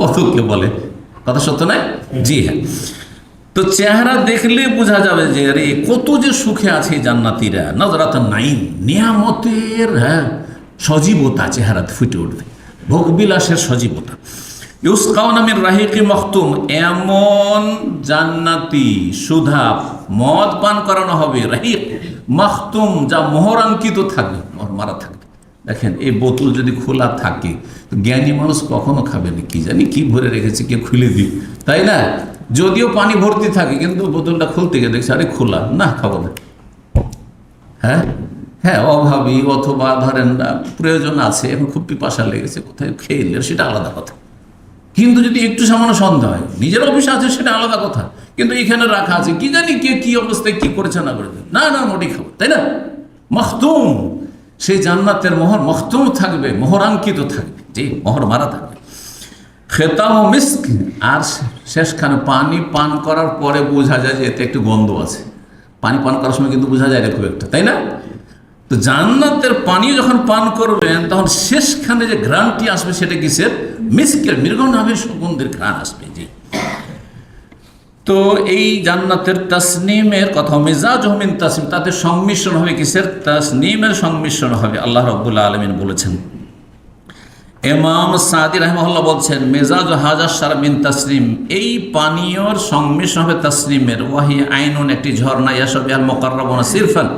কতকে বলে, কথা সত্য নয়? জি হ্যাঁ। তো চেহারা দেখলে বোঝা যাবে যে আরে কত যে সুখে আছে জান্নাতীরা। নজরাত নাইম, নিয়ামতের সজীবতা চেহারাতে ফুটে উঠবে, ভোগবিলাসের সজীবতা। ইউসকাউনা মিন রাহিকি মখতুম, এমন জান্নাতি সুধা মদ পান করানো হবে, রাহিক মখতুম, যা মোহরাঙ্কিত থাকবে, মোহর মারা থাকবে। দেখেন এই বোতল যদি খোলা থাকে তো জ্ঞানী মানুষ কখনো খাবে না, কি জানি কি ভরে রেখেছে, কে খুলে দিই, তাই না? যদিও পানি ভর্তি থাকে কিন্তু বোতলটা খুলতে গিয়ে দেখছে আরে খোলা, না খাবো না। হ্যাঁ হ্যাঁ, অভাবী অথবা ধরেন প্রয়োজন আছে, এখন খুব পিপাসা লেগেছে, কোথায় খেয়ে নিলে সেটা আলাদা কথা। কিন্তু যদি একটু সামান্য সন্দেহ হয়, নিজের অফিসে আছে সেটা আলাদা কথা, কিন্তু এখানে রাখা আছে, কি জানি কে কি অবস্থায় কি করেছে না করেছে, না না মোটেই খাবো, তাই না? মখতুম, সেই জান্নাতের মোহর মখতুম থাকবে, মোহরাঙ্কিত থাকবে, যে মোহর মারা থাকবে। খেতাম মিস্ক, আর শেষখানে পানি পান করার পরে বোঝা যায় যে এতে একটু গন্ধ আছে। পানি পান করার সময় কিন্তু বোঝা যায় না খুব একটা, তাই না? তো জান্নাতের পানি যখন পান করবেন তখন শেষখানে যে ঘ্রাণটি আসবে সেটা কিসের? মিস্কের, মৃগ নামের সুগন্ধের ঘ্রাণ আসবে। জি। তো এই জান্নাতের তাসনিমের কথা, মেজাজ মিন তাসনিম, তাতে সংমিশ্রণ হবে কিসের? তাসনিমের সংমিশ্রণ হবে। আল্লাহ রাব্বুল আলামিন বলেছেন। ইমাম সাদি রাহিমাহুল্লাহ বলছেন মেজাজ হাজার সারা মিন তাসনিম, এই পানীয়র সংমিশ্রণ হবে তাসনিমের। ওয়াহি আইনুন, একটি ঝর্ণা, ইয়াশাবিহাল মুকাররাবুনা সিরফান,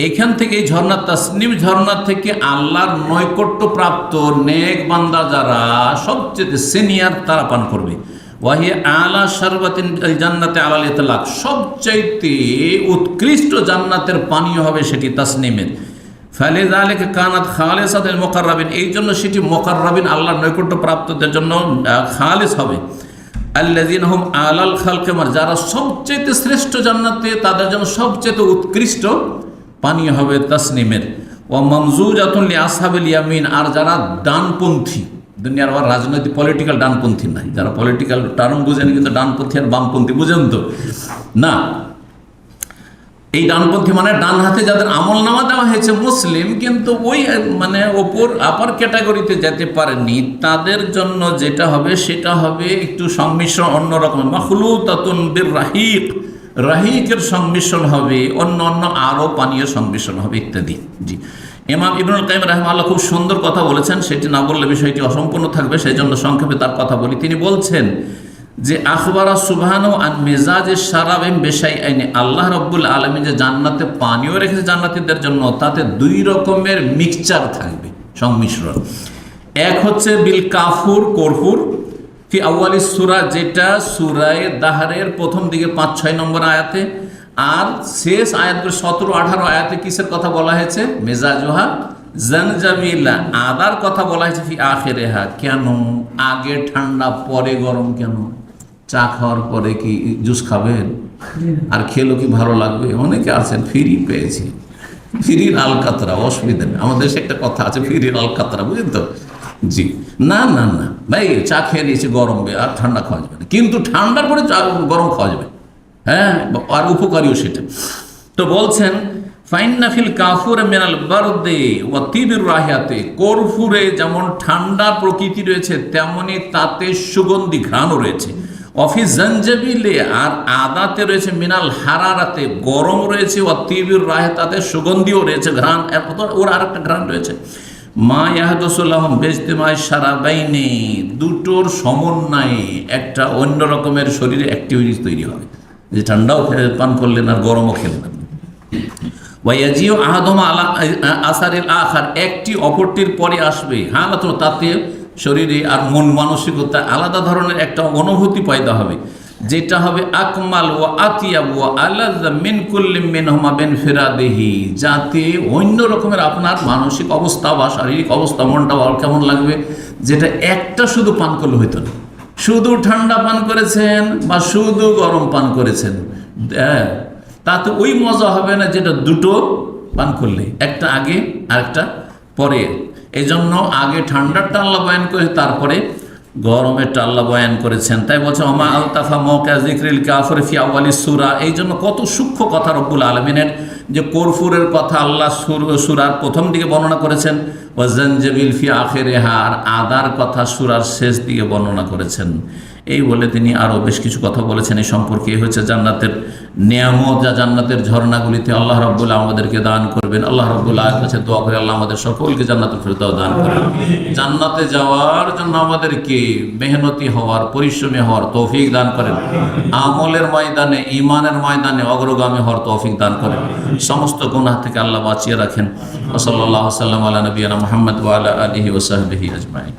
এখান থেকে এই ঝর্ণা, তাসনিম ঝর্ণা থেকে আল্লাহর নৈকট্য প্রাপ্ত নেক বান্দা যারা সবচেয়ে সিনিয়র তারা পান করবে। ওয়াহি আলা শারবাতিন জান্নাতে আলাল ইতলাক, সবচাইতে উৎকৃষ্ট জান্নাতের পানীয় হবে সেটি তাসনিমের। ফালিযালিকা কানাত খালিসাতুল মুকাররাবিন, এই জন্য সেটি মুকাররাবিন আল্লাহর নৈকট্য প্রাপ্তদের জন্য খালিস হবে। আল্লাযীনা হুম আলাল খালকি, যারা সবচেয়ে শ্রেষ্ঠ জান্নাতে তাদের জন্য সবচেয়ে উৎকৃষ্ট পানীয় হবে তাসনিমের। ও মামজুজাতুন লিআসহাবিল ইয়ামিন, আর যারা ডানপন্থী, দুনিয়ার আবার রাজনৈতিক পলিটিক্যাল ডানপন্থী নাই, যারা পলিটিক্যাল টার্ম বুঝেন কিন্তু ডানপন্থী আর বামপন্থী বুঝেন তো না। এই ডানপন্থী মানে ডান হাতে যাদের আমল নামা দেওয়া হয়েছে মুসলিম, কিন্তু ওই মানে ওপর আপার ক্যাটাগরিতে যেতে পারেনি, তাদের জন্য যেটা হবে সেটা হবে একটু সংমিশ্রণ অন্যরকম। মাখলুতাতুন বির রাহিক, রাহিকের সংমিশ্রণ হবে, অন্য অন্য আরও পানীয় সংমিশ্রণ হবে ইত্যাদি। জি। ইমাম ইবনুল কাইয়িম রাহিমাহুল্লাহ খুব সুন্দর কথা বলেছেন, সেটি না বললে বিষয়টি অসম্পূর্ণ থাকবে, সেই জন্য সংক্ষেপে তার কথা বলি। তিনি বলছেন যে আখবারা সুবহানাহু আন মেজাজের শারাবিন বিশাইআইন, আল্লাহ রাব্বুল আলামিন যে জান্নাতে পানীয় রেখেছে জান্নাতীদের জন্য, তাতে দুই রকমের মিক্সচার থাকবে, সংমিশ্রণ। এক হচ্ছে বিল কাফুর, কর্পূর, ফি আউয়ালিস সূরা, যেটা সূরায়ে দাহরের প্রথম দিকে 5-6 নম্বর আয়াতে, আর শেষ আয়াতগুলো 17-18 আয়াতে কিসের কথা বলা হয়েছে? মেজাজুহা জানজাবিলা, আদার কথা বলা হয়েছে ফি আখিরিহা। কেন আগে ঠান্ডা পরে গরম? কেন? চা খাওয়ার পরে কি জুস খাবেন? আর খেলো কি ভালো লাগবে? অনেকে আছেন ফ্রি পেয়েছি, ফ্রির আলকাতরা, অসুবিধা নেই। আমাদের দেশে একটা কথা আছে ফ্রির আলকাতরা, বুঝলেন তো? জি। না না না ভাই, চা খেয়ে নিয়েছি গরম, আর ঠান্ডা খাওয়া যাবে না, কিন্তু ঠান্ডার পরে গরম খাওয়া যাবে, হ্যাঁ, আর উপকারীও সেটা। তো বলছেন ফাইন্না ফিল কাফুর মিনাল বারদে ওয়া তিবির রাহিয়াতে, কর্পূরে যেমন ঠান্ডা প্রকৃতি রয়েছে তেমনি তাতে সুগন্ধি ঘ্রাণও রয়েছে। অফি জানজাবিলে, আর আদাতে রয়েছে মিনাল হারারাতে, গরম রয়েছে। ওয়া তিবির রাহিয়া, তাতে সুগন্ধিও রয়েছে, ঘ্রাণ, ওর আরেকটা ঘ্রাণ রয়েছে। মা ইয়াহদুসুল্লাহম বেজতেমায় শারাবাইনে, দুটোর সমন্বয়ে একটা অন্য রকমের শরীরে অ্যাক্টিভিটিস তৈরি হবে, যে ঠান্ডাও পান করলেন আর গরমও খেলেন। ওয়াজিও আহাদমা আলা আসারিল আখার, একটি অপরটির পরে আসবে, হালাত, তাতে শরীরে আর মন মানসিকতা আলাদা ধরনের একটা অনুভূতি পয়দা হবে, যেটা হবে আকমাল ও আতিয়াব ও আলাযা মিন কুল্লি মিনহুমা বিনফিরাদিহি, যাতে অন্য রকমের আপনার মানসিক অবস্থা বা শারীরিক অবস্থা, মনটা কেমন লাগবে, যেটা একটা শুধু পান করলে হইতো না। শুধু ঠান্ডা পান করেছেন বা শুধু গরম পান করেছেন, তাতে ওই মজা হবে না যেটা দুটো পান করলে, একটা আগে আর একটা পরে। এই জন্য আগে ঠান্ডারটা আল্লাহ বয়ান করে, তারপরে গরমেরটা আল্লাহ বয়ান করেছেন। তাই বলছে ওমা আলতাফা মওকা যিকরিল কাফির ফি আউয়ালিস সূরা, এই জন্য কত সূক্ষ্ম কথা রব্বুল আলামিনের যে কর্ফুরের কথা আল্লাহ সূরার প্রথম দিকে বর্ণনা করেছেন, ওয়াজানজাবিল ফি আখিরিহা, আর আদার কথা সূরার শেষ দিকে বর্ণনা করেছেন। এই বলে তিনি আরও বেশ কিছু কথা বলেছেন এই সম্পর্কে। এই হচ্ছে জান্নাতের নিয়ামত, যা জান্নাতের ঝর্ণাগুলিতে আল্লাহ রাব্বুল আমাদেরকে দান করবেন। আল্লাহ রাব্বুল আলামিনের কাছে দোয়া করে আল্লাহ আমাদের সকলকে জান্নাতুল ফেরদাউস দান করেন। জান্নাতে যাওয়ার জন্য আমাদেরকে মেহনতি হওয়ার, পরিশ্রমী হওয়ার তৌফিক দান করেন। আমলের ময়দানে, ঈমানের ময়দানে অগ্রগামী হওয়ার তৌফিক দান করেন। সমস্ত গুনাহ থেকে আল্লাহ বাঁচিয়ে রাখেন। ওয়া সাল্লাল্লাহু আলা নবিয়িনা মুহাম্মদ ওয়া আলা আলিহি ওয়া সাহবিহি আজমাইন।